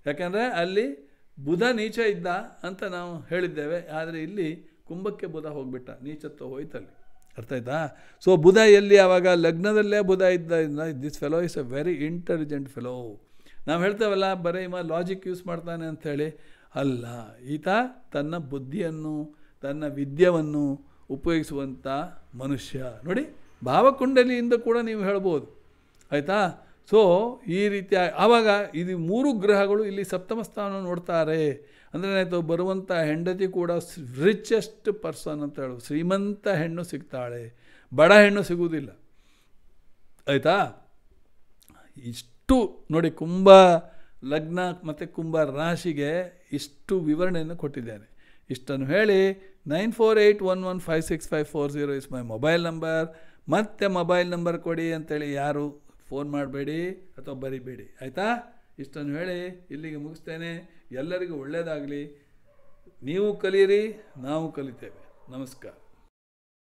ಯಾಕಂದರೆ ಅಲ್ಲಿ ಬುಧ ನೀಚ ಇದ್ದ ಅಂತ ನಾವು ಹೇಳಿದ್ದೇವೆ, ಆದರೆ ಇಲ್ಲಿ ಕುಂಭಕ್ಕೆ ಬುಧ ಹೋಗ್ಬಿಟ್ಟ, ನೀಚತ್ವ ಹೋಯ್ತಲ್ಲಿ. ಅರ್ಥ ಆಯ್ತಾ? ಸೊ ಬುಧ ಎಲ್ಲಿ ಆವಾಗ ಲಗ್ನದಲ್ಲೇ ಬುಧ ಇದ್ದ. This fellow is A very intelligent fellow. ನಾವು ಹೇಳ್ತೇವಲ್ಲ ಬರೀ ಲಾಜಿಕ್ ಯೂಸ್ ಮಾಡ್ತಾನೆ ಅಂಥೇಳಿ, ಅಲ್ಲ, ಈತ ತನ್ನ ಬುದ್ಧಿಯನ್ನು ತನ್ನ ವಿದ್ಯೆಯನ್ನು ಉಪಯೋಗಿಸುವಂಥ ಮನುಷ್ಯ. ನೋಡಿ, ಭಾವಕುಂಡಲಿಯಿಂದ ಕೂಡ ನೀವು ಹೇಳ್ಬೋದು. ಆಯಿತಾ? ಸೊ ಈ ರೀತಿಯ ಆವಾಗ ಇದು 3 ಗ್ರಹಗಳು ಇಲ್ಲಿ ಸಪ್ತಮ ಸ್ಥಾನ ನೋಡ್ತಾರೆ. ಅಂದರೆ ಏನಾಯಿತು, ಬರುವಂಥ ಹೆಂಡತಿ ಕೂಡ ರಿಚೆಸ್ಟ್ ಪರ್ಸನ್ ಅಂತ ಹೇಳೋದು, ಶ್ರೀಮಂತ ಹೆಣ್ಣು ಸಿಗ್ತಾಳೆ, ಬಡ ಹೆಣ್ಣು ಸಿಗುವುದಿಲ್ಲ. ಆಯಿತಾ? ಇಷ್ಟು ನೋಡಿ, ಕುಂಭ ಲಗ್ನ ಮತ್ತು ಕುಂಭ ರಾಶಿಗೆ ಇಷ್ಟು ವಿವರಣೆಯನ್ನು ಕೊಟ್ಟಿದ್ದೇನೆ. ಇಷ್ಟನ್ನು ಹೇಳಿ 9481156540 ಇಸ್ ಮೈ ಮೊಬೈಲ್ ನಂಬರ್. ಮತ್ತೆ ಮೊಬೈಲ್ ನಂಬರ್ ಕೊಡಿ ಅಂತೇಳಿ ಯಾರು ಫೋನ್ ಮಾಡಬೇಡಿ ಅಥವಾ ಬರಿಬೇಡಿ. ಆಯಿತಾ? ಇಷ್ಟನ್ನು ಹೇಳಿ ಇಲ್ಲಿಗೆ ಮುಗಿಸ್ತೇನೆ. ಎಲ್ಲರಿಗೂ ಒಳ್ಳೆಯದಾಗಲಿ. ನೀವು ಕಲಿಯಿರಿ, ನಾವು ಕಲಿತೇವೆ. ನಮಸ್ಕಾರ.